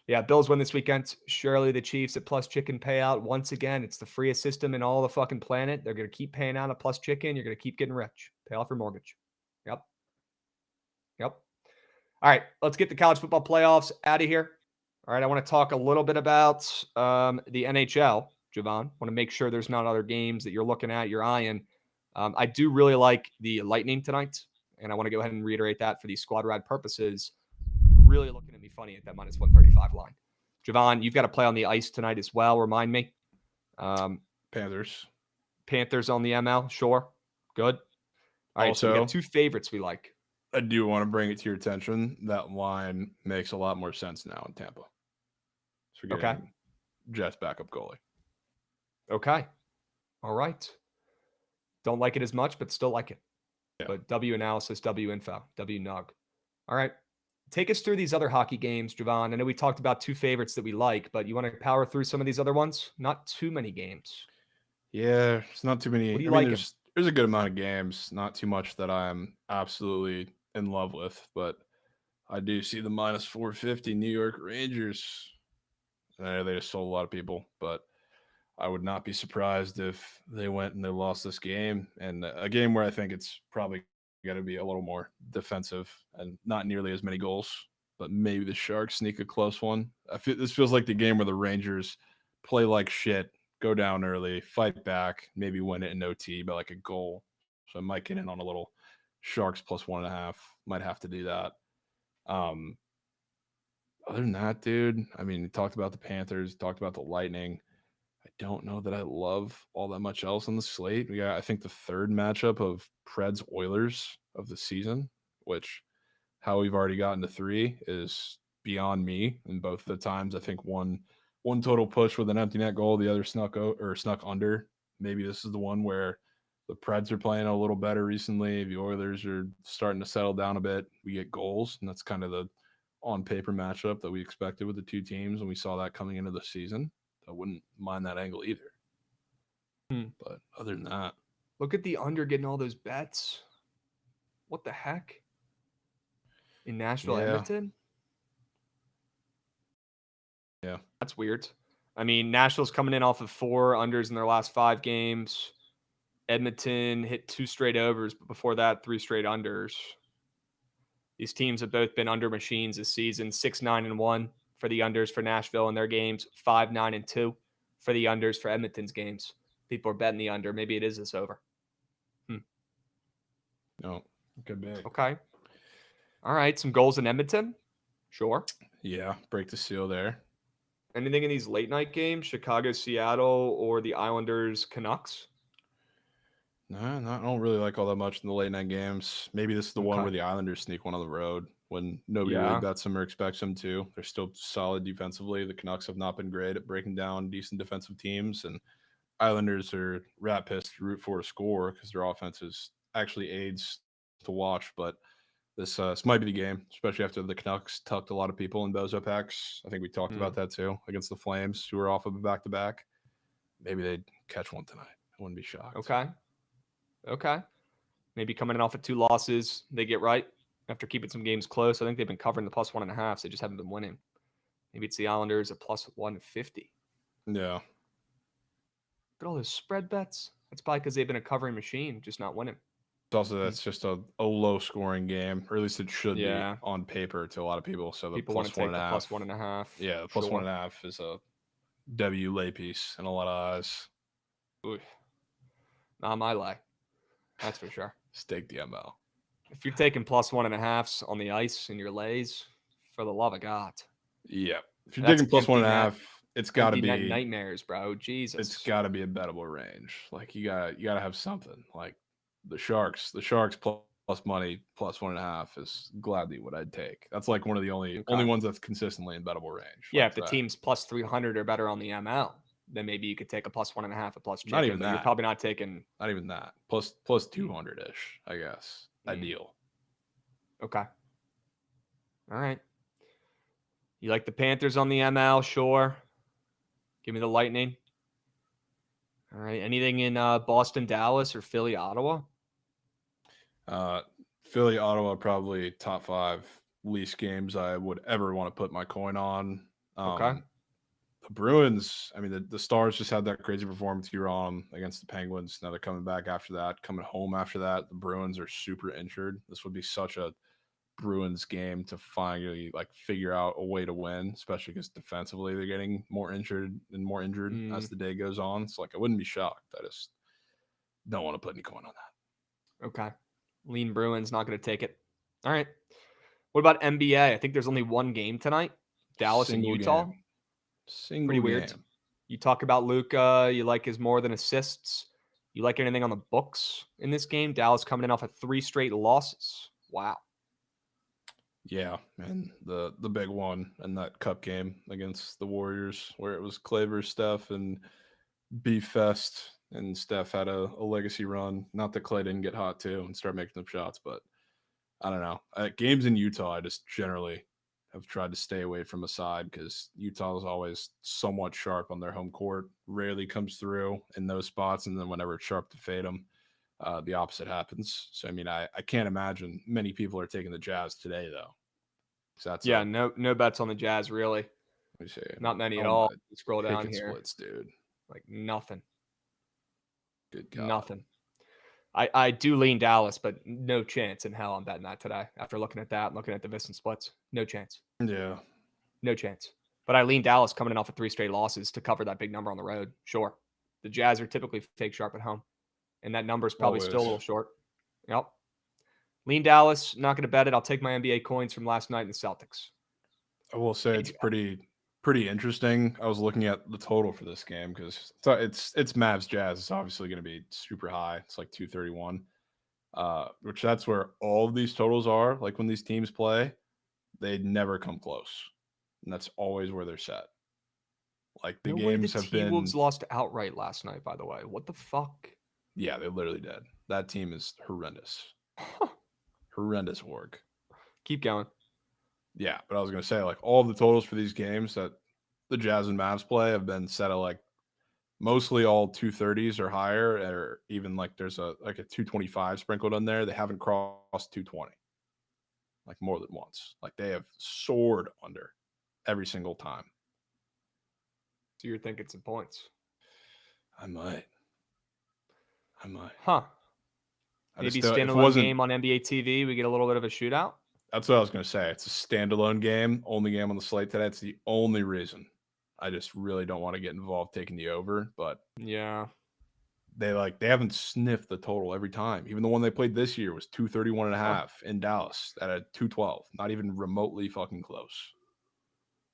Yeah, Bills win this weekend. Surely the Chiefs at Plus Chicken payout. Once again, it's the freest system in all the fucking planet. They're going to keep paying out a Plus Chicken. You're going to keep getting rich. Pay off your mortgage. Yep. All right, let's get the college football playoffs out of here. All right, I want to talk a little bit about the NHL, Jovan. Want to make sure there's not other games that you're looking at, you're eyeing. I do really like the Lightning tonight, and I want to go ahead and reiterate that for these squad ride purposes. Really looking at me funny at that minus 135 line. Jovan, you've got to play on the ice tonight as well. Remind me. Panthers on the ML. Sure. Good. All right, also, so we got two favorites we like. I do want to bring it to your attention. That line makes a lot more sense now in Tampa. So okay. Jets backup goalie. Okay. All right. Don't like it as much, but still like it. Yeah. But W analysis, W info, W nug. All right. Take us through these other hockey games, Jovan. I know we talked about two favorites that we like, but you want to power through some of these other ones? Not too many games. Yeah, it's not too many. What do you like? There's a good amount of games. Not too much that I'm absolutely in love with, but I do see the minus 450 New York Rangers. I know they just sold a lot of people, but I would not be surprised if they went and they lost this game, and a game where I think it's probably got to be a little more defensive and not nearly as many goals, but maybe the Sharks sneak a close one. This feels like the game where the Rangers play like shit, go down early, fight back, maybe win it in OT by like a goal. So I might get in on a little Sharks plus 1.5. Might have to do that. Other than that, dude, I mean, we talked about the Panthers, talked about the Lightning. I don't know that I love all that much else on the slate. We got, I think, the third matchup of Preds Oilers of the season, which how we've already gotten to 3 is beyond me. And both the times, I think one total push with an empty net goal, the other snuck under. Maybe this is the one where the Preds are playing a little better recently. The Oilers are starting to settle down a bit. We get goals, and that's kind of the on-paper matchup that we expected with the two teams, and we saw that coming into the season. I wouldn't mind that angle either. But other than that, look at the under getting all those bets. What the heck? In Nashville, Edmonton? Yeah. That's weird. I mean, Nashville's coming in off of 4 unders in their last 5 games. Edmonton hit 2 straight overs, but before that, 3 straight unders. These teams have both been under machines this season. 6-9-1 for the unders for Nashville in their games. 5-9-2 for the unders for Edmonton's games. People are betting the under. Maybe it is this over. No, could be. Okay. All right. Some goals in Edmonton. Sure. Yeah. Break the seal there. Anything in these late night games? Chicago, Seattle, or the Islanders, Canucks? No, I don't really like all that much in the late night games. Maybe this is the one where the Islanders sneak one on the road when nobody really bets them or expects them to. They're still solid defensively. The Canucks have not been great at breaking down decent defensive teams, and Islanders are rat pissed to root for to score because their offense is actually aids to watch. But This might be the game, especially after the Canucks tucked a lot of people in Bozo packs. I think we talked about that too against the Flames, who are off of a back-to-back. Maybe they'd catch one tonight. I wouldn't be shocked. Okay. Maybe coming in off of 2 losses, they get right after keeping some games close. I think they've been covering the plus 1.5. So they just haven't been winning. Maybe it's the Islanders at plus 150. Yeah. Look at all those spread bets. That's probably because they've been a covering machine, just not winning. Also, that's just a low-scoring game, or at least it should be on paper to a lot of people. So the people want to take the plus 1.5. Yeah, the plus 1.5 is a W lay piece in a lot of eyes. Ooh. Not my lay. That's for sure. Stake the ML. If you're taking plus 1.5s on the ice in your lays, for the love of God. Yeah. If you're taking plus 1.5, it's got to be nightmares, bro. Jesus. It's got to be a bettable range. Like you got to have something. Like the Sharks plus money plus 1.5 is gladly what I'd take. That's like one of the only ones that's consistently in bettable range. Yeah, like if the team's plus 300 or better on the ML, then maybe you could take a plus 1.5, a plus chicken. Not even that. You're probably not taking. Not even that. Plus 200-ish, I guess. Ideal. Okay. All right. You like the Panthers on the ML? Sure. Give me the Lightning. All right. Anything in Boston, Dallas, or Philly, Ottawa? Philly, Ottawa, probably top 5 least games I would ever want to put my coin on. Okay. The Bruins, I mean, the Stars just had that crazy performance here on against the Penguins. Now they're coming back after that, coming home after that. The Bruins are super injured. This would be such a Bruins game to finally figure out a way to win, especially because defensively they're getting more injured as the day goes on. So I wouldn't be shocked. I just don't want to put any coin on that. Okay. Lean Bruins, not going to take it. All right. What about NBA? I think there's only one game tonight. Dallas and Utah. Pretty weird. You talk about Luka. You like his more than assists. You like anything on the books in this game? Dallas coming in off of 3 straight losses. Wow. Yeah, and the big one in that cup game against the Warriors, where it was Clay versus Steph and Beef Fest, and Steph had a legacy run. Not that Clay didn't get hot too and start making them shots, but I don't know. Games in Utah, I just generally have tried to stay away from a side because Utah is always somewhat sharp on their home court. Rarely comes through in those spots, and then whenever it's sharp to fade them, the opposite happens. So, I mean, I can't imagine many people are taking the Jazz today, though. No bets on the Jazz, really. Let me see. Not many at all. Scroll down here. Splits, dude. Nothing. Good God. Nothing. I do lean Dallas, but no chance in hell I'm betting that today. After looking at that and looking at the Vis and splits, no chance. Yeah. No chance. But I lean Dallas coming in off of 3 straight losses to cover that big number on the road. Sure. The Jazz are typically fake sharp at home. And that number is probably still a little short. Yep. Lean Dallas. Not going to bet it. I'll take my NBA coins from last night in the Celtics. I will say it's pretty interesting. I was looking at the total for this game because it's Mavs Jazz. It's obviously going to be super high. It's like 231, which that's where all of these totals are. Like when these teams play, they never come close, and that's always where they're set. Like the games have been. T-Wolves lost outright last night, by the way. What the fuck? Yeah, they literally did. That team is horrendous. Horrendous work. Keep going. Yeah, but I was going to say, all of the totals for these games that the Jazz and Mavs play have been set at, mostly all 230s or higher, or even, there's a 225 sprinkled in there. They haven't crossed 220, more than once. They have soared under every single time. So you're thinking some points? I might. Huh. Maybe standalone game on NBA TV. We get a little bit of a shootout. That's what I was going to say. It's a standalone game, only game on the slate today. It's the only reason. I just really don't want to get involved taking the over, but yeah, they haven't sniffed the total every time. Even the one they played this year was 231.5 in Dallas at a 212. Not even remotely fucking close.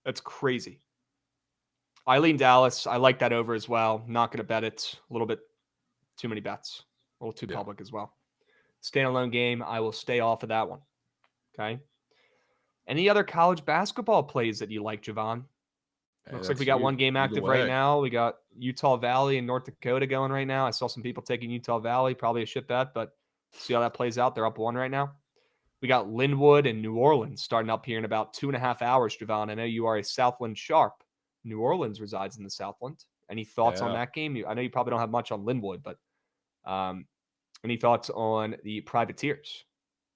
That's crazy. I lean Dallas. I like that over as well. Not going to bet it. A little bit too many bets. A little too public as well. Standalone game. I will stay off of that one. Okay. Any other college basketball plays that you like, Jovan? Looks like we got one game active right now. We got Utah Valley and North Dakota going right now. I saw some people taking Utah Valley, probably a shit bet, but see how that plays out. They're up 1 right now. We got Linwood and New Orleans starting up here in about 2.5 hours, Jovan. I know you are a Southland sharp. New Orleans resides in the Southland. Any thoughts on that game? I know you probably don't have much on Linwood, but any thoughts on the Privateers?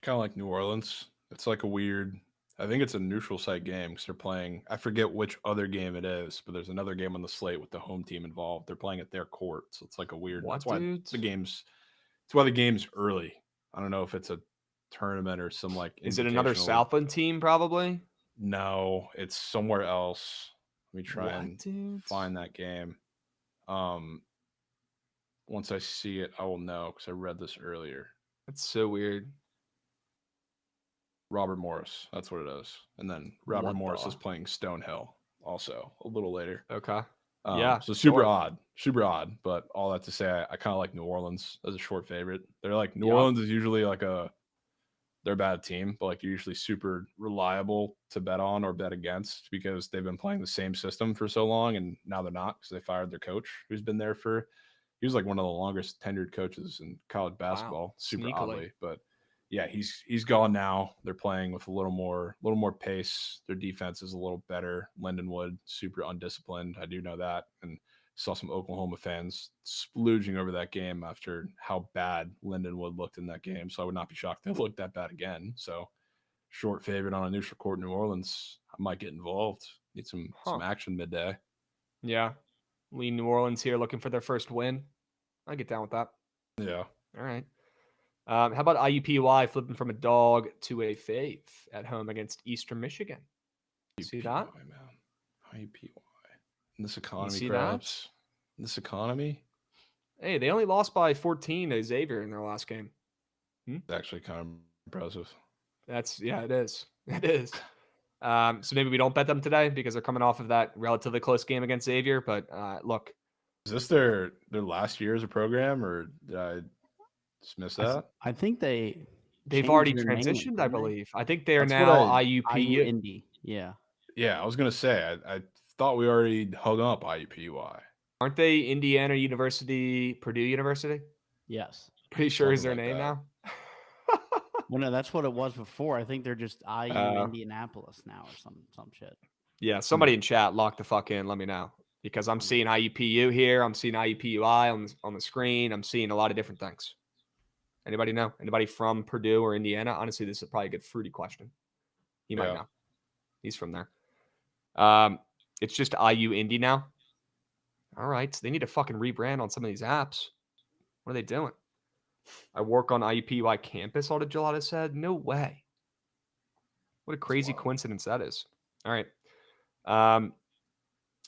Kind of like New Orleans. It's like a weird, I think it's a neutral site game because they're playing, I forget which other game it is, but there's another game on the slate with the home team involved. They're playing at their court. So it's like a weird, that's why the game's early. I don't know if it's a tournament or some like. Is it another Southland team probably? No, it's somewhere else. Let me try and find that game. Once I see it, I will know because I read this earlier. That's so weird. Robert Morris, that's what it is. And then Robert Morris is playing Stonehill also a little later. Okay. So super odd. But all that to say, I kind of like New Orleans as a short favorite. They're like New Orleans is usually like they're a bad team, but like you're usually super reliable to bet on or bet against because they've been playing the same system for so long, and now they're not because they fired their coach who's been there he was like one of the longest tenured coaches in college basketball, super oddly. But yeah, he's gone now. They're playing with a little more pace. Their defense is a little better. Lindenwood, super undisciplined. I do know that. And saw some Oklahoma fans splooging over that game after how bad Lindenwood looked in that game. So I would not be shocked if they looked that bad again. So short favorite on a neutral court in New Orleans. I might get involved. Need some action midday. Yeah. Lean New Orleans here looking for their first win. I get down with that. Yeah. All right. How about IUPUI flipping from a dog to a fave at home against Eastern Michigan? See that? Man. IUPUI. In this economy, Krabs. In this economy. Hey, they only lost by 14 to Xavier in their last game. It's actually kind of impressive. It is. It is. So maybe we don't bet them today because they're coming off of that relatively close game against Xavier. But look. Is this their last year as a program, or did I just miss that? I think they've already transitioned, I believe. I think they are now IUPU. Indy. Yeah. Yeah, I was going to say, I thought we already hung up IUPUI. Aren't they Indiana University, Purdue University? Yes. Pretty sure is their name now. Well, no, that's what it was before. I think they're just IU Indianapolis now or some shit. Yeah, somebody in chat lock the fuck in. Let me know. Because I'm seeing IUPU here. I'm seeing IUPUI on the screen. I'm seeing a lot of different things. Anybody know? Anybody from Purdue or Indiana? Honestly, this is probably a good fruity question. He might know. He's from there. It's just IU Indy now. All right. So they need to fucking rebrand on some of these apps. What are they doing? I work on IUPUI campus, all the Gelada said. No way. What a crazy coincidence that is. All right.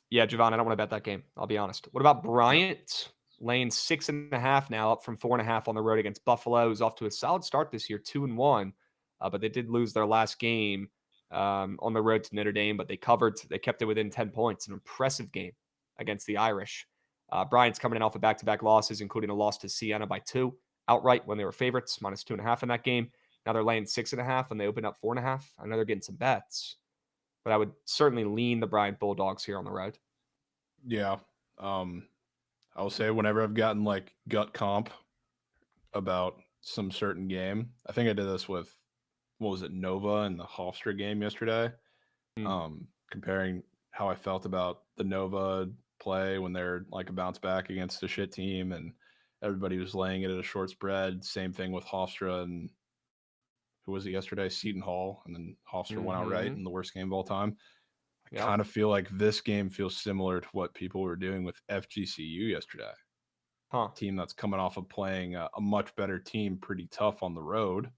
Yeah, Jovan, I don't want to bet that game. I'll be honest. What about Bryant? Laying 6.5 now, up from 4.5 on the road against Buffalo. Who's off to a solid start this year, 2-1. But they did lose their last game on the road to Notre Dame, but they covered. They kept it within 10 points. An impressive game against the Irish. Bryant's coming in off of back-to-back losses, including a loss to Siena by 2 outright when they were favorites, minus 2.5 in that game. Now they're laying 6.5 when they open up 4.5. I know they're getting some bets, but I would certainly lean the Bryant Bulldogs here on the road. Yeah. I will say whenever I've gotten like gut comp about some certain game, I think I did this with, what was it, Nova and the Hofstra game yesterday, comparing how I felt about the Nova play when they're like a bounce back against a shit team and everybody was laying it at a short spread. Same thing with Hofstra and who was it yesterday? Seton Hall. And then Hofstra went out right in the worst game of all time. I kind of feel like this game feels similar to what people were doing with FGCU yesterday. Team that's coming off of playing a much better team, pretty tough on the road.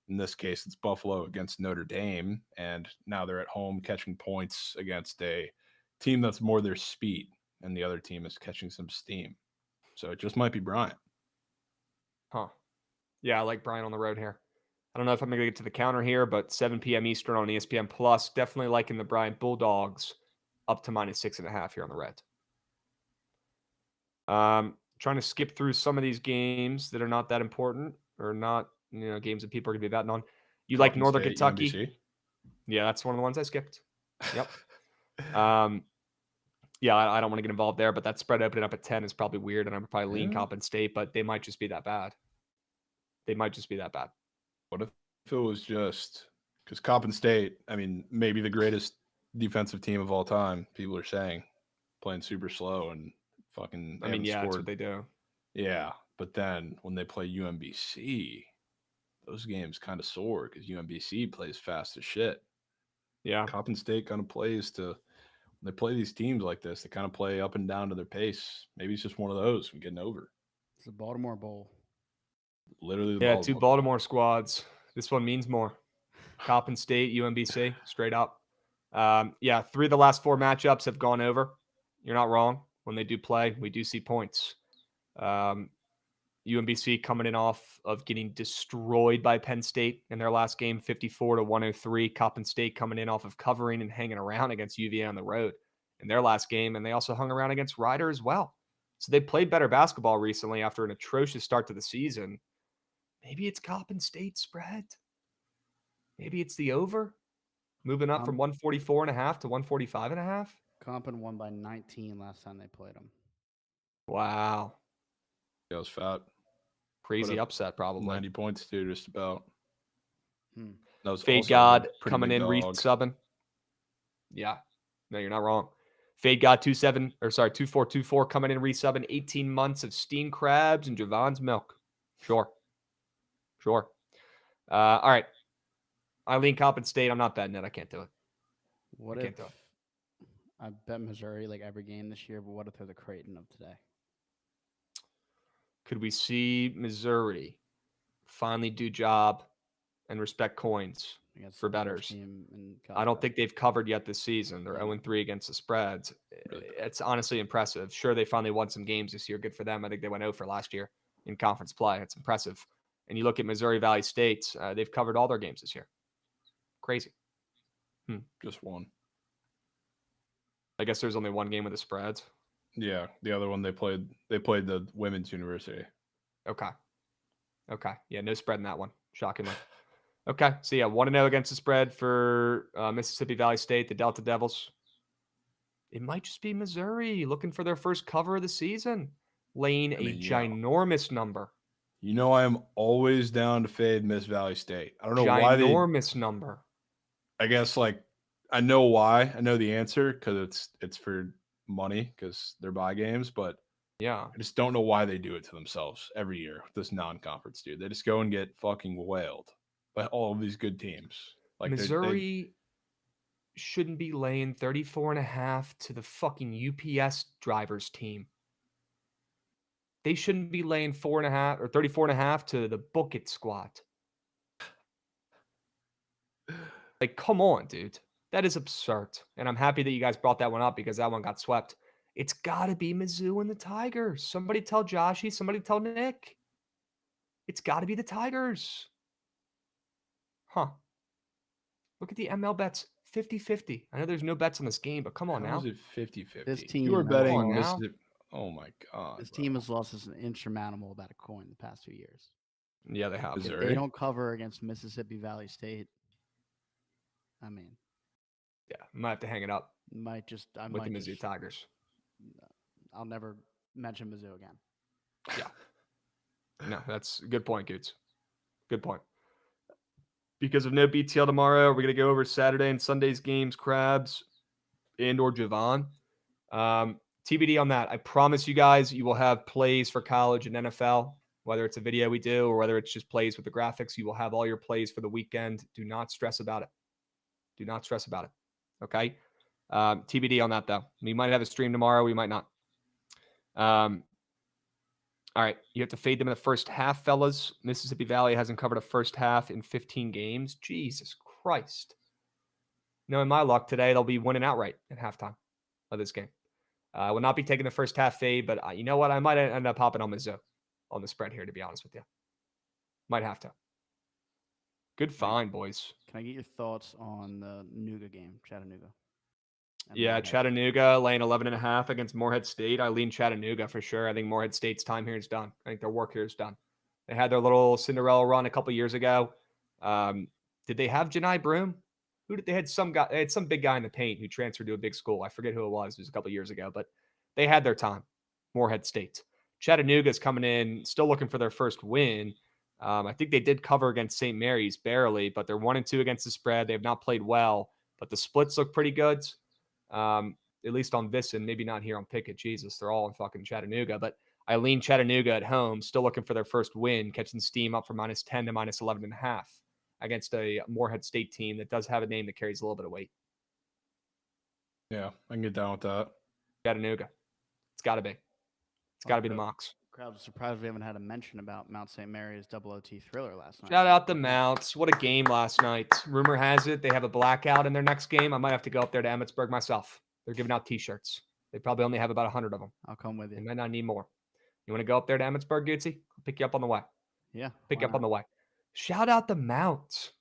In this case, it's Buffalo against Notre Dame, and now they're at home catching points against a team that's more their speed, and the other team is catching some steam. So it just might be Bryant. Yeah, I like Bryant on the road here. I don't know if I'm going to get to the counter here, but 7 p.m. Eastern on ESPN Plus. Definitely liking the Bryant Bulldogs up to minus 6.5 here on the red. Trying to skip through some of these games that are not that important or not, games that people are going to be betting on. You like Northern Kentucky? UMBC? Yeah, that's one of the ones I skipped. Yep. Yeah, I don't want to get involved there, but that spread opening up at 10 is probably weird, and I'm probably lean Coppin State, but they might just be that bad. What if if it was just because Coppin State, I mean, maybe the greatest defensive team of all time, people are saying, playing super slow and fucking. I mean, yeah, that's scored. what they do. Yeah, but then when they play UMBC, those games kind of soar because UMBC plays fast as shit. Yeah. Coppin State kind of plays to. When they play these teams like this, they kind of play up and down to their pace. Maybe it's just one of those from getting over. It's the Baltimore Bowl. Literally, the Yeah, Baltimore. 2 Baltimore squads. This one means more. Coppin State, UMBC, straight up. 3 of the last 4 matchups have gone over. You're not wrong. When they do play, we do see points. UMBC coming in off of getting destroyed by Penn State in their last game, 54-103. Coppin State coming in off of covering and hanging around against UVA on the road in their last game, and they also hung around against Rider as well. So they played better basketball recently after an atrocious start to the season. Maybe it's Coppin State spread. Maybe it's the over, moving up from 144.5 to 145.5. Compton won by 19 last time they played them. Wow. Yeah, it was fat. Crazy Put up upset, probably. 90 points, too, just about. That was Fade also a God pretty coming big in, dog. resubbing. Yeah. No, you're not wrong. Fade God 2424 coming in, resubbing. 18 months of steamed crabs and Jovan's milk. Sure. All right. Eileen Coppin State, I'm not betting it. I can't do it. What I if can't do it. I bet Missouri like every game this year, but what if they're the Creighton of today? Could we see Missouri finally do job and respect coins Against for the worst bettors? team in I college don't think they've covered yet this season. They're Yeah. 0-3 against the spreads. Really? It's honestly impressive. Sure, they finally won some games this year. Good for them. I think they went 0 for last year in conference play. It's impressive. And you look at Missouri Valley State, they've covered all their games this year. Crazy. Just one. I guess there's only one game with the spreads. Yeah, the other one they played the women's university. Okay. Yeah, no spread in that one, shockingly. Okay, so yeah, 1-0 against the spread for Mississippi Valley State, the Delta Devils. It might just be Missouri looking for their first cover of the season, laying a ginormous number. You know, I am always down to fade Miss Valley State. I don't know why they. Ginormous number. I guess I know why. I know the answer because it's for money because they're buy games, but yeah, I just don't know why they do it to themselves every year with this non-conference dude. They just go and get fucking whaled by all of these good teams. Like Missouri shouldn't be laying 34.5 to the fucking UPS drivers team. They shouldn't be laying 4.5 or 34.5 to the Bookit Squad. Like, come on, dude. That is absurd. And I'm happy that you guys brought that one up because that one got swept. It's got to be Mizzou and the Tigers. Somebody tell Joshy. Somebody tell Nick. It's got to be the Tigers. Huh. Look at the ML bets. 50-50. I know there's no bets on this game, but come on How now. is it 50-50? This team- You are Come on betting now. Mississippi. Oh my god. This bro. team has lost us an insurmountable about a coin the past 2 years. Yeah, they have. If Missouri? they don't cover against Mississippi Valley State, I mean, Yeah, might have to hang it up I with might the Mizzou just- Tigers. I'll never mention Mizzou again. No, that's a good point, Goots. Good point. Because of no BTL tomorrow, we're going to go over Saturday and Sunday's games, Krabs and or Jovan. TBD on that. I promise you guys, you will have plays for college and NFL, whether it's a video we do or whether it's just plays with the graphics. You will have all your plays for the weekend. Do not stress about it. Okay? TBD on that, though. We might have a stream tomorrow. We might not. All right. You have to fade them in the first half, fellas. Mississippi Valley hasn't covered a first half in 15 games. Jesus Christ. No, in my luck today, they'll be winning outright at halftime of this game. I will not be taking the first half fade, but you know what? I might end up hopping on Mizzou on the spread here, to be honest with you. Might have to. Good find, boys. Can I get your thoughts on the Nuga game, Chattanooga? And Yeah, Morehead? Chattanooga laying 11.5 against Morehead State. I lean Chattanooga for sure. I think Morehead State's time here is done. I think their work here is done. They had their little Cinderella run a couple years ago. Did they have Janai Broom? Who did they had some guy? They had some big guy in the paint who transferred to a big school. I forget who it was. It was a couple years ago, but they had their time. Morehead State. Chattanooga's coming in, still looking for their first win. I think they did cover against St. Mary's barely, but they're 1-2 against the spread. They have not played well, but the splits look pretty good. At least on this, and maybe not here on Pickett. Jesus, they're all in fucking Chattanooga. But I lean Chattanooga at home, still looking for their first win, catching steam up from -10 to -11.5 against a Morehead State team that does have a name that carries a little bit of weight. Yeah, I can get down with that. Chattanooga. It's got to be. It's got to be the Mocs. Krabs, surprised we haven't had a mention about Mount St. Mary's double OT thriller last night. Shout out the Mounts. What a game last night. Rumor has it they have a blackout in their next game. I might have to go up there to Emmitsburg myself. They're giving out T-shirts. They probably only have about 100 of them. I'll come with They you. might not need more. You want to go up there to Emmitsburg, Gootsy? I'll pick you up on the way. Yeah. Pick why you up on not? the way. Shout out the Mounts.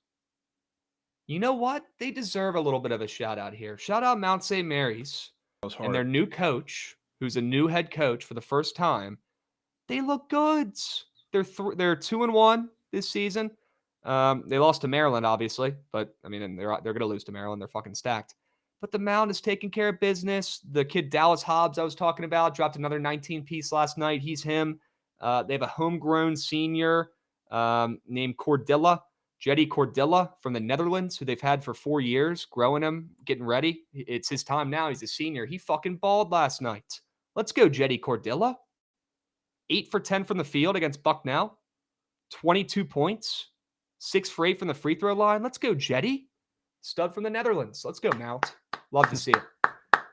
You know what? They deserve a little bit of a shout out here. Shout out Mount St. Mary's That was hard. and their new coach, who's a new head coach for the first time. They look good. They're 2-1 this season. They lost to Maryland, obviously, but I mean, and they're going to lose to Maryland. They're fucking stacked. But the Mount is taking care of business. The kid Dallas Hobbs I was talking about dropped another 19-piece last night. He's him. They have a homegrown senior named Cordilla, Jetty Cordilla from the Netherlands, who they've had for 4 years, growing him, getting ready. It's his time now. He's a senior. He fucking balled last night. Let's go, Jetty Cordilla. 8 for 10 from the field against Bucknell. 22 points. 6 for 8 from the free throw line. Let's go, Jetty. Stud from the Netherlands. Let's go, Mount. Love to see it.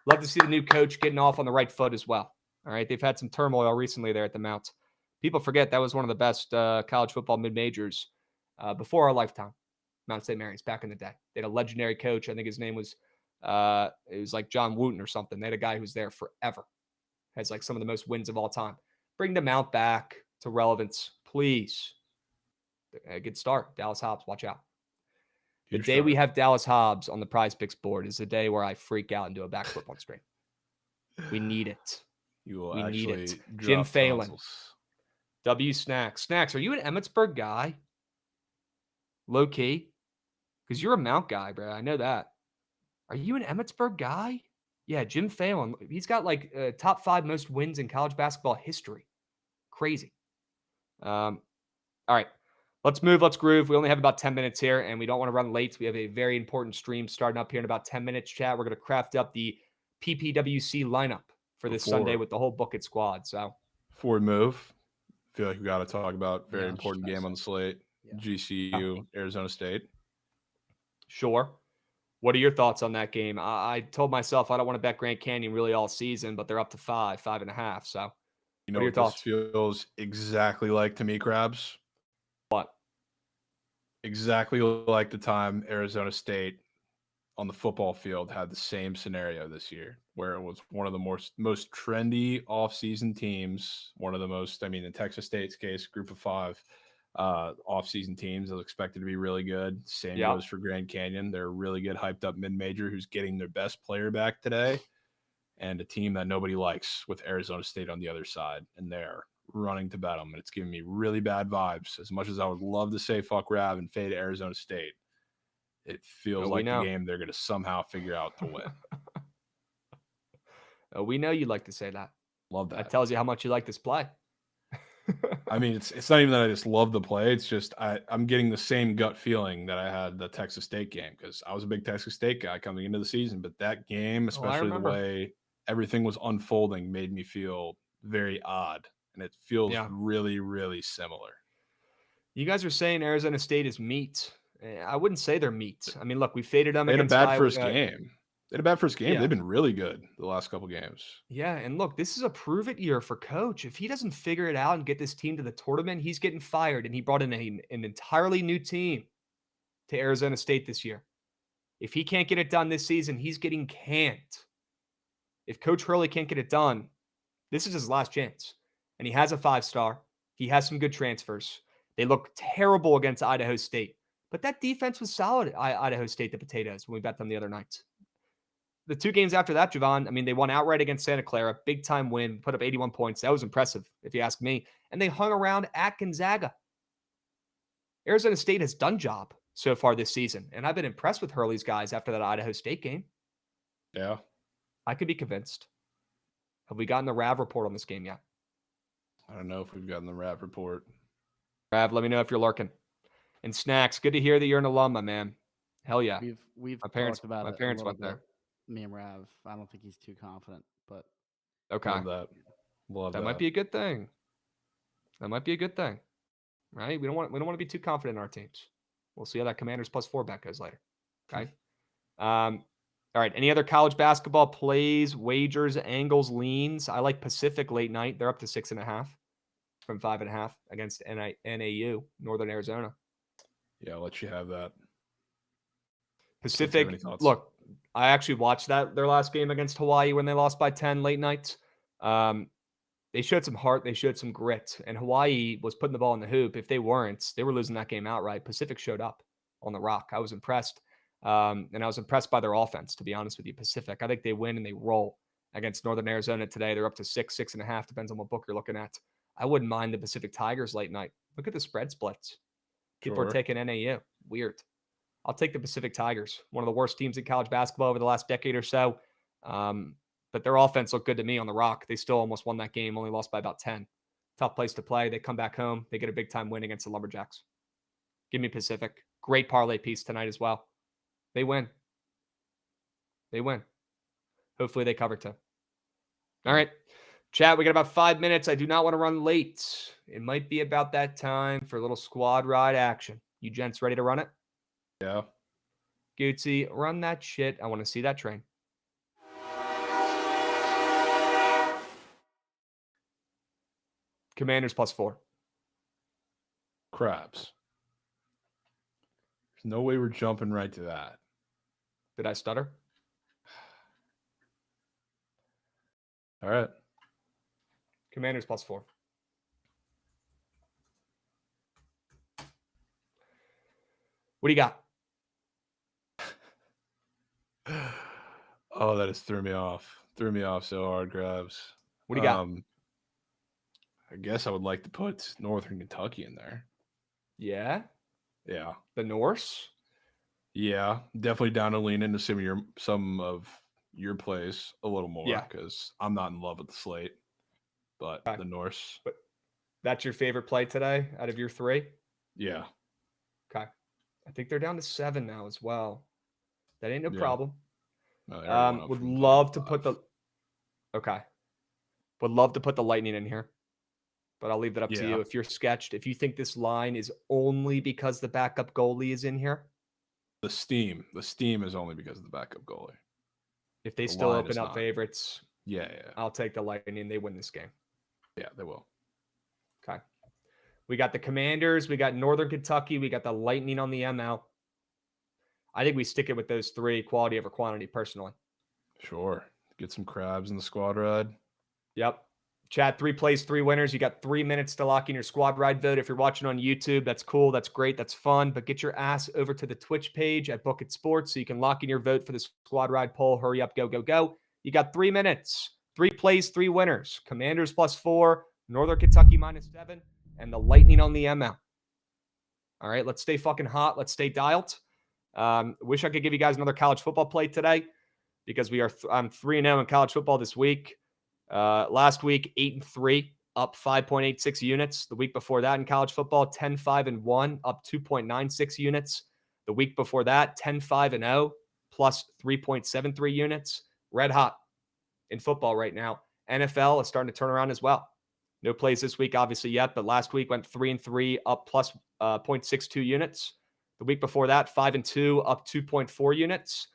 Love to see the new coach getting off on the right foot as well. All right. They've had some turmoil recently there at the Mount. People forget that was one of the best college football mid-majors before our lifetime. Mount St. Mary's back in the day. They had a legendary coach. I think his name was, it was like John Wooten or something. They had a guy who was there forever. Has like some of the most wins of all time. Bring the Mount back to relevance, please. A good start. Dallas Hobbs, watch out. The day we have Dallas Hobbs on the Prize Picks board is the day where I freak out and do a backflip on screen. We need it. You will We need actually it. drop Jim Phelan. tonsils. W Snacks. Snacks, are you an Emmitsburg guy? Low key? Because you're a Mount guy, bro. I know that. Are you an Emmitsburg guy? Yeah, Jim Phelan. He's got like top 5 most wins in college basketball history. Crazy. All right. Let's move. Let's groove. We only have about 10 minutes here, and we don't want to run late. We have a very important stream starting up here in about 10 minutes, chat. We're going to craft up the PPWC lineup for this Sunday with the whole Bookit Squad. So before we move, I feel like we got to talk about very Yeah, important game on the slate. Yeah. GCU, Arizona State. sure. What are your thoughts on that game? I told myself I don't want to bet Grand Canyon really all season, but they're up to 5.5. So You know what are your what thoughts? this feels exactly like to me, Krabs? What? Exactly like the time Arizona State on the football field had the same scenario this year, where it was one of the most trendy offseason teams, one of the most, I mean, in Texas State's case, group of 5 offseason teams that was expected to be really good. Same goes for Grand Canyon. They're a really good, hyped up mid-major who's getting their best player back today, and a team that nobody likes with Arizona State on the other side, and they're running to bet them, and it's giving me really bad vibes. As much as I would love to say fuck Rab and fade Arizona State, it feels like the game they're going to somehow figure out to win. We know you like to say that. Love that. That tells you how much you like this play. I mean, it's not even that I just love the play. It's just I'm getting the same gut feeling that I had the Texas State game, because I was a big Texas State guy coming into the season. But that game, especially the way everything was unfolding, made me feel very odd. And it feels really, really similar. You guys are saying Arizona State is meat. I wouldn't say they're meat. I mean, look, we faded them. They had a bad first game. Yeah. They've been really good the last couple games. Yeah, and look, this is a prove-it year for Coach. If he doesn't figure it out and get this team to the tournament, he's getting fired, and he brought in an entirely new team to Arizona State this year. If he can't get it done this season, he's getting canned. If Coach Hurley can't get it done, this is his last chance. And he has a 5-star. He has some good transfers. They look terrible against Idaho State. But that defense was solid at Idaho State, the Potatoes, when we bet them the other night. The 2 games after that, Jovan, I mean, they won outright against Santa Clara. Big-time win, put up 81 points. That was impressive, if you ask me. And they hung around at Gonzaga. Arizona State has done job so far this season. And I've been impressed with Hurley's guys after that Idaho State game. Yeah. I could be convinced. Have we gotten the RAV report on this game yet? I don't know if we've gotten the RAV report. Rav, let me know if you're lurking. And Snacks, good to hear that you're an alum, my man. Hell yeah. We've My parents- talked about my it parents a little went there. bit. Me and Rav. I don't think he's too confident, but Okay. Love that. Love That might be a good thing. That might be a good thing. Right? We don't want to be too confident in our teams. We'll see how that Commanders +4 bet goes later. Okay. All right. Any other college basketball plays, wagers, angles, leans? I like Pacific late night. They're up to 6.5 from 5.5 against NAU, Northern Arizona. Yeah, I'll let you have that. Pacific. Any thoughts? Look, I actually watched their last game against Hawaii when they lost by 10 late night. They showed some heart. They showed some grit. And Hawaii was putting the ball in the hoop. If they weren't, they were losing that game outright. Pacific showed up on the rock. I was impressed. And I was impressed by their offense, to be honest with you. Pacific, I think they win and they roll against Northern Arizona today. They're up to 6.5, depends on what book you're looking at. I wouldn't mind the Pacific Tigers late night. Look at the spread splits. People are taking NAU. Weird. I'll take the Pacific Tigers, one of the worst teams in college basketball over the last decade or so. But their offense looked good to me on the rock. They still almost won that game, only lost by about 10. Tough place to play. They come back home. They get a big-time win against the Lumberjacks. Give me Pacific. Great parlay piece tonight as well. They win. They win. Hopefully they cover too. All right. Chat, we got about 5 minutes. I do not want to run late. It might be about that time for a little squad ride action. You gents ready to run it? Yeah. Gucci, run that shit. I want to see that train. Commanders +4. Krabs. There's no way we're jumping right to that. Did I stutter? All right. Commanders +4. What do you got? Oh, that just threw me off. Threw me off so hard, Krabs. What do you got? I guess I would like to put Northern Kentucky in there. Yeah? Yeah. The Norse? Yeah. Definitely down to lean into some of your plays a little more because I'm not in love with the slate. But the Norse. But that's your favorite play today out of your 3? Yeah. Okay. I think they're down to 7 now as well. That ain't no problem. No, would love to put the Would love to put the Lightning in here. But I'll leave that up to you. If you're sketched, if you think this line is only because the backup goalie is in here. The steam is only because of the backup goalie. If they still open up favorites, yeah. I'll take the Lightning. They win this game. Yeah, they will. Okay. We got the Commanders. We got Northern Kentucky. We got the Lightning on the ML. I think we stick it with those 3, quality over quantity, personally. Sure. Get some Krabs in the squad ride. Yep. Chat, 3 plays, 3 winners. You got 3 minutes to lock in your squad ride vote. If you're watching on YouTube, that's cool. That's great. That's fun. But get your ass over to the Twitch page at Bookit Sports so you can lock in your vote for the squad ride poll. Hurry up. Go, go, go. You got 3 minutes. 3 plays, 3 winners. Commanders +4, Northern Kentucky -7, and the Lightning on the ML. All right, let's stay fucking hot. Let's stay dialed. Wish I could give you guys another college football play today because I'm 3-0 in college football this week. Last week, 8-3, up 5.86 units. The week before that in college football, 10-5-1, up 2.96 units. The week before that, 10-5-0, plus 3.73 units. Red hot in football right now. NFL is starting to turn around as well. No plays this week, obviously, yet, but last week went 3-3, up plus 0.62 units. The week before that, 5-2, up 2.4 units.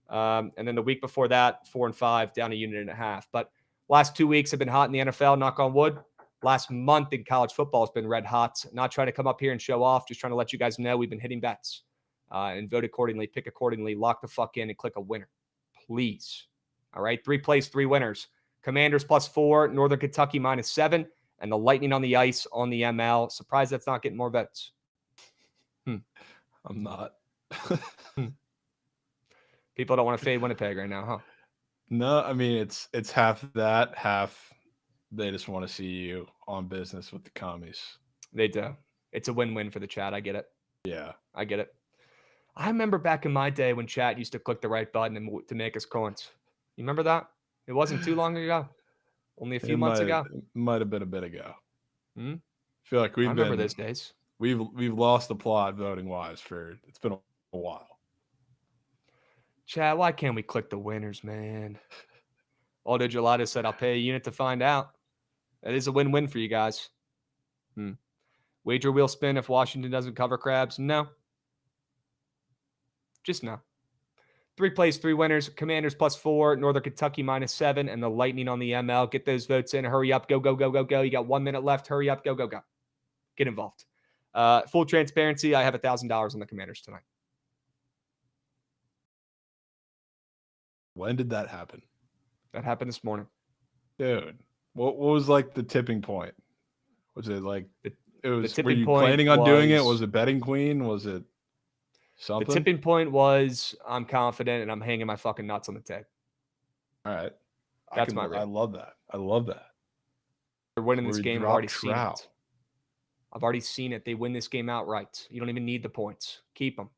And then the week before that, 4-5, down 1.5 units. But last 2 weeks have been hot in the NFL, knock on wood. Last month in college football has been red hot. Not trying to come up here and show off, just trying to let you guys know we've been hitting bets. And vote accordingly, pick accordingly, lock the fuck in, and click a winner. Please. All right, 3 plays, 3 winners. Commanders +4, Northern Kentucky -7, and the Lightning on the ice on the ML. Surprised that's not getting more votes. I'm not. People don't want to fade Winnipeg right now, huh? No, I mean it's half that, half they just want to see you on business with the commies. They do. It's a win-win for the chat. I get it. Yeah, I get it. I remember back in my day when chat used to click the right button to make us coins. You remember that? It wasn't too long ago. Only a few months ago. Might have been a bit ago. I feel like we've remember been those days. we've lost the plot voting wise it's been a while. Chad, why can't we click the winners, man? Aldo Gelato said, I'll pay a unit to find out. That is a win-win for you guys. Wager wheel spin if Washington doesn't cover Krabs? No. Just no. 3 plays, 3 winners. Commanders +4, Northern Kentucky -7, and the Lightning on the ML. Get those votes in. Hurry up. Go, go, go, go, go. You got 1 minute left. Hurry up. Go, go, go. Get involved. Full transparency, I have $1,000 on the Commanders tonight. When did that happen? That happened this morning. Dude, what was like the tipping point? Was it like it was? tipping Were you point planning on doing it? was- Was it betting queen? Was it something? The tipping point was I'm confident and I'm hanging my fucking nuts on the tape. All right, That's my I read. love that. I love that. They're winning this Where you game. I've drop already seen Trout. it. I've already seen it. They win this game outright. You don't even need the points. Keep them.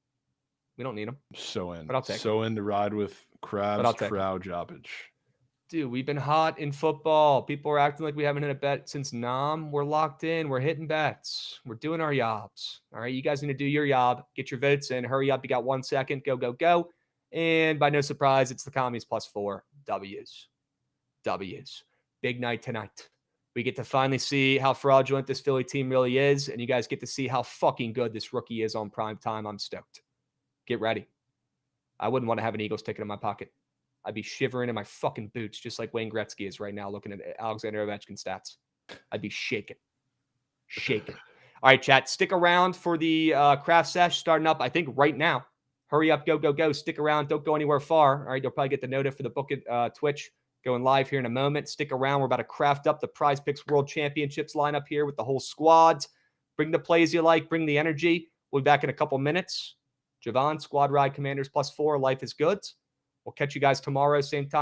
We don't need them. So in. But I'll take so in to ride with I'll Krabs, take it. Jovan. Dude, we've been hot in football. People are acting like we haven't hit a bet since Nam. We're locked in. We're hitting bets. We're doing our jobs. All right, you guys need to do your job. Get your votes in. Hurry up. You got 1 second. Go, go, go. And by no surprise, it's the Commies +4. W's. Big night tonight. We get to finally see how fraudulent this Philly team really is, and you guys get to see how fucking good this rookie is on prime time. I'm stoked. Get ready. I wouldn't want to have an Eagles ticket in my pocket. I'd be shivering in my fucking boots, just like Wayne Gretzky is right now looking at Alexander Ovechkin stats. I'd be shaking. All right, chat. Stick around for the craft sesh starting up, I think, right now. Hurry up, go, go, go. Stick around. Don't go anywhere far. All right, you'll probably get the notif for the Bookit Twitch going live here in a moment. Stick around. We're about to craft up the Prize Picks World Championships lineup here with the whole squad. Bring the plays you like. Bring the energy. We'll be back in a couple minutes. Jovan, Squad Ride Commanders +4. Life is good. We'll catch you guys tomorrow, same time.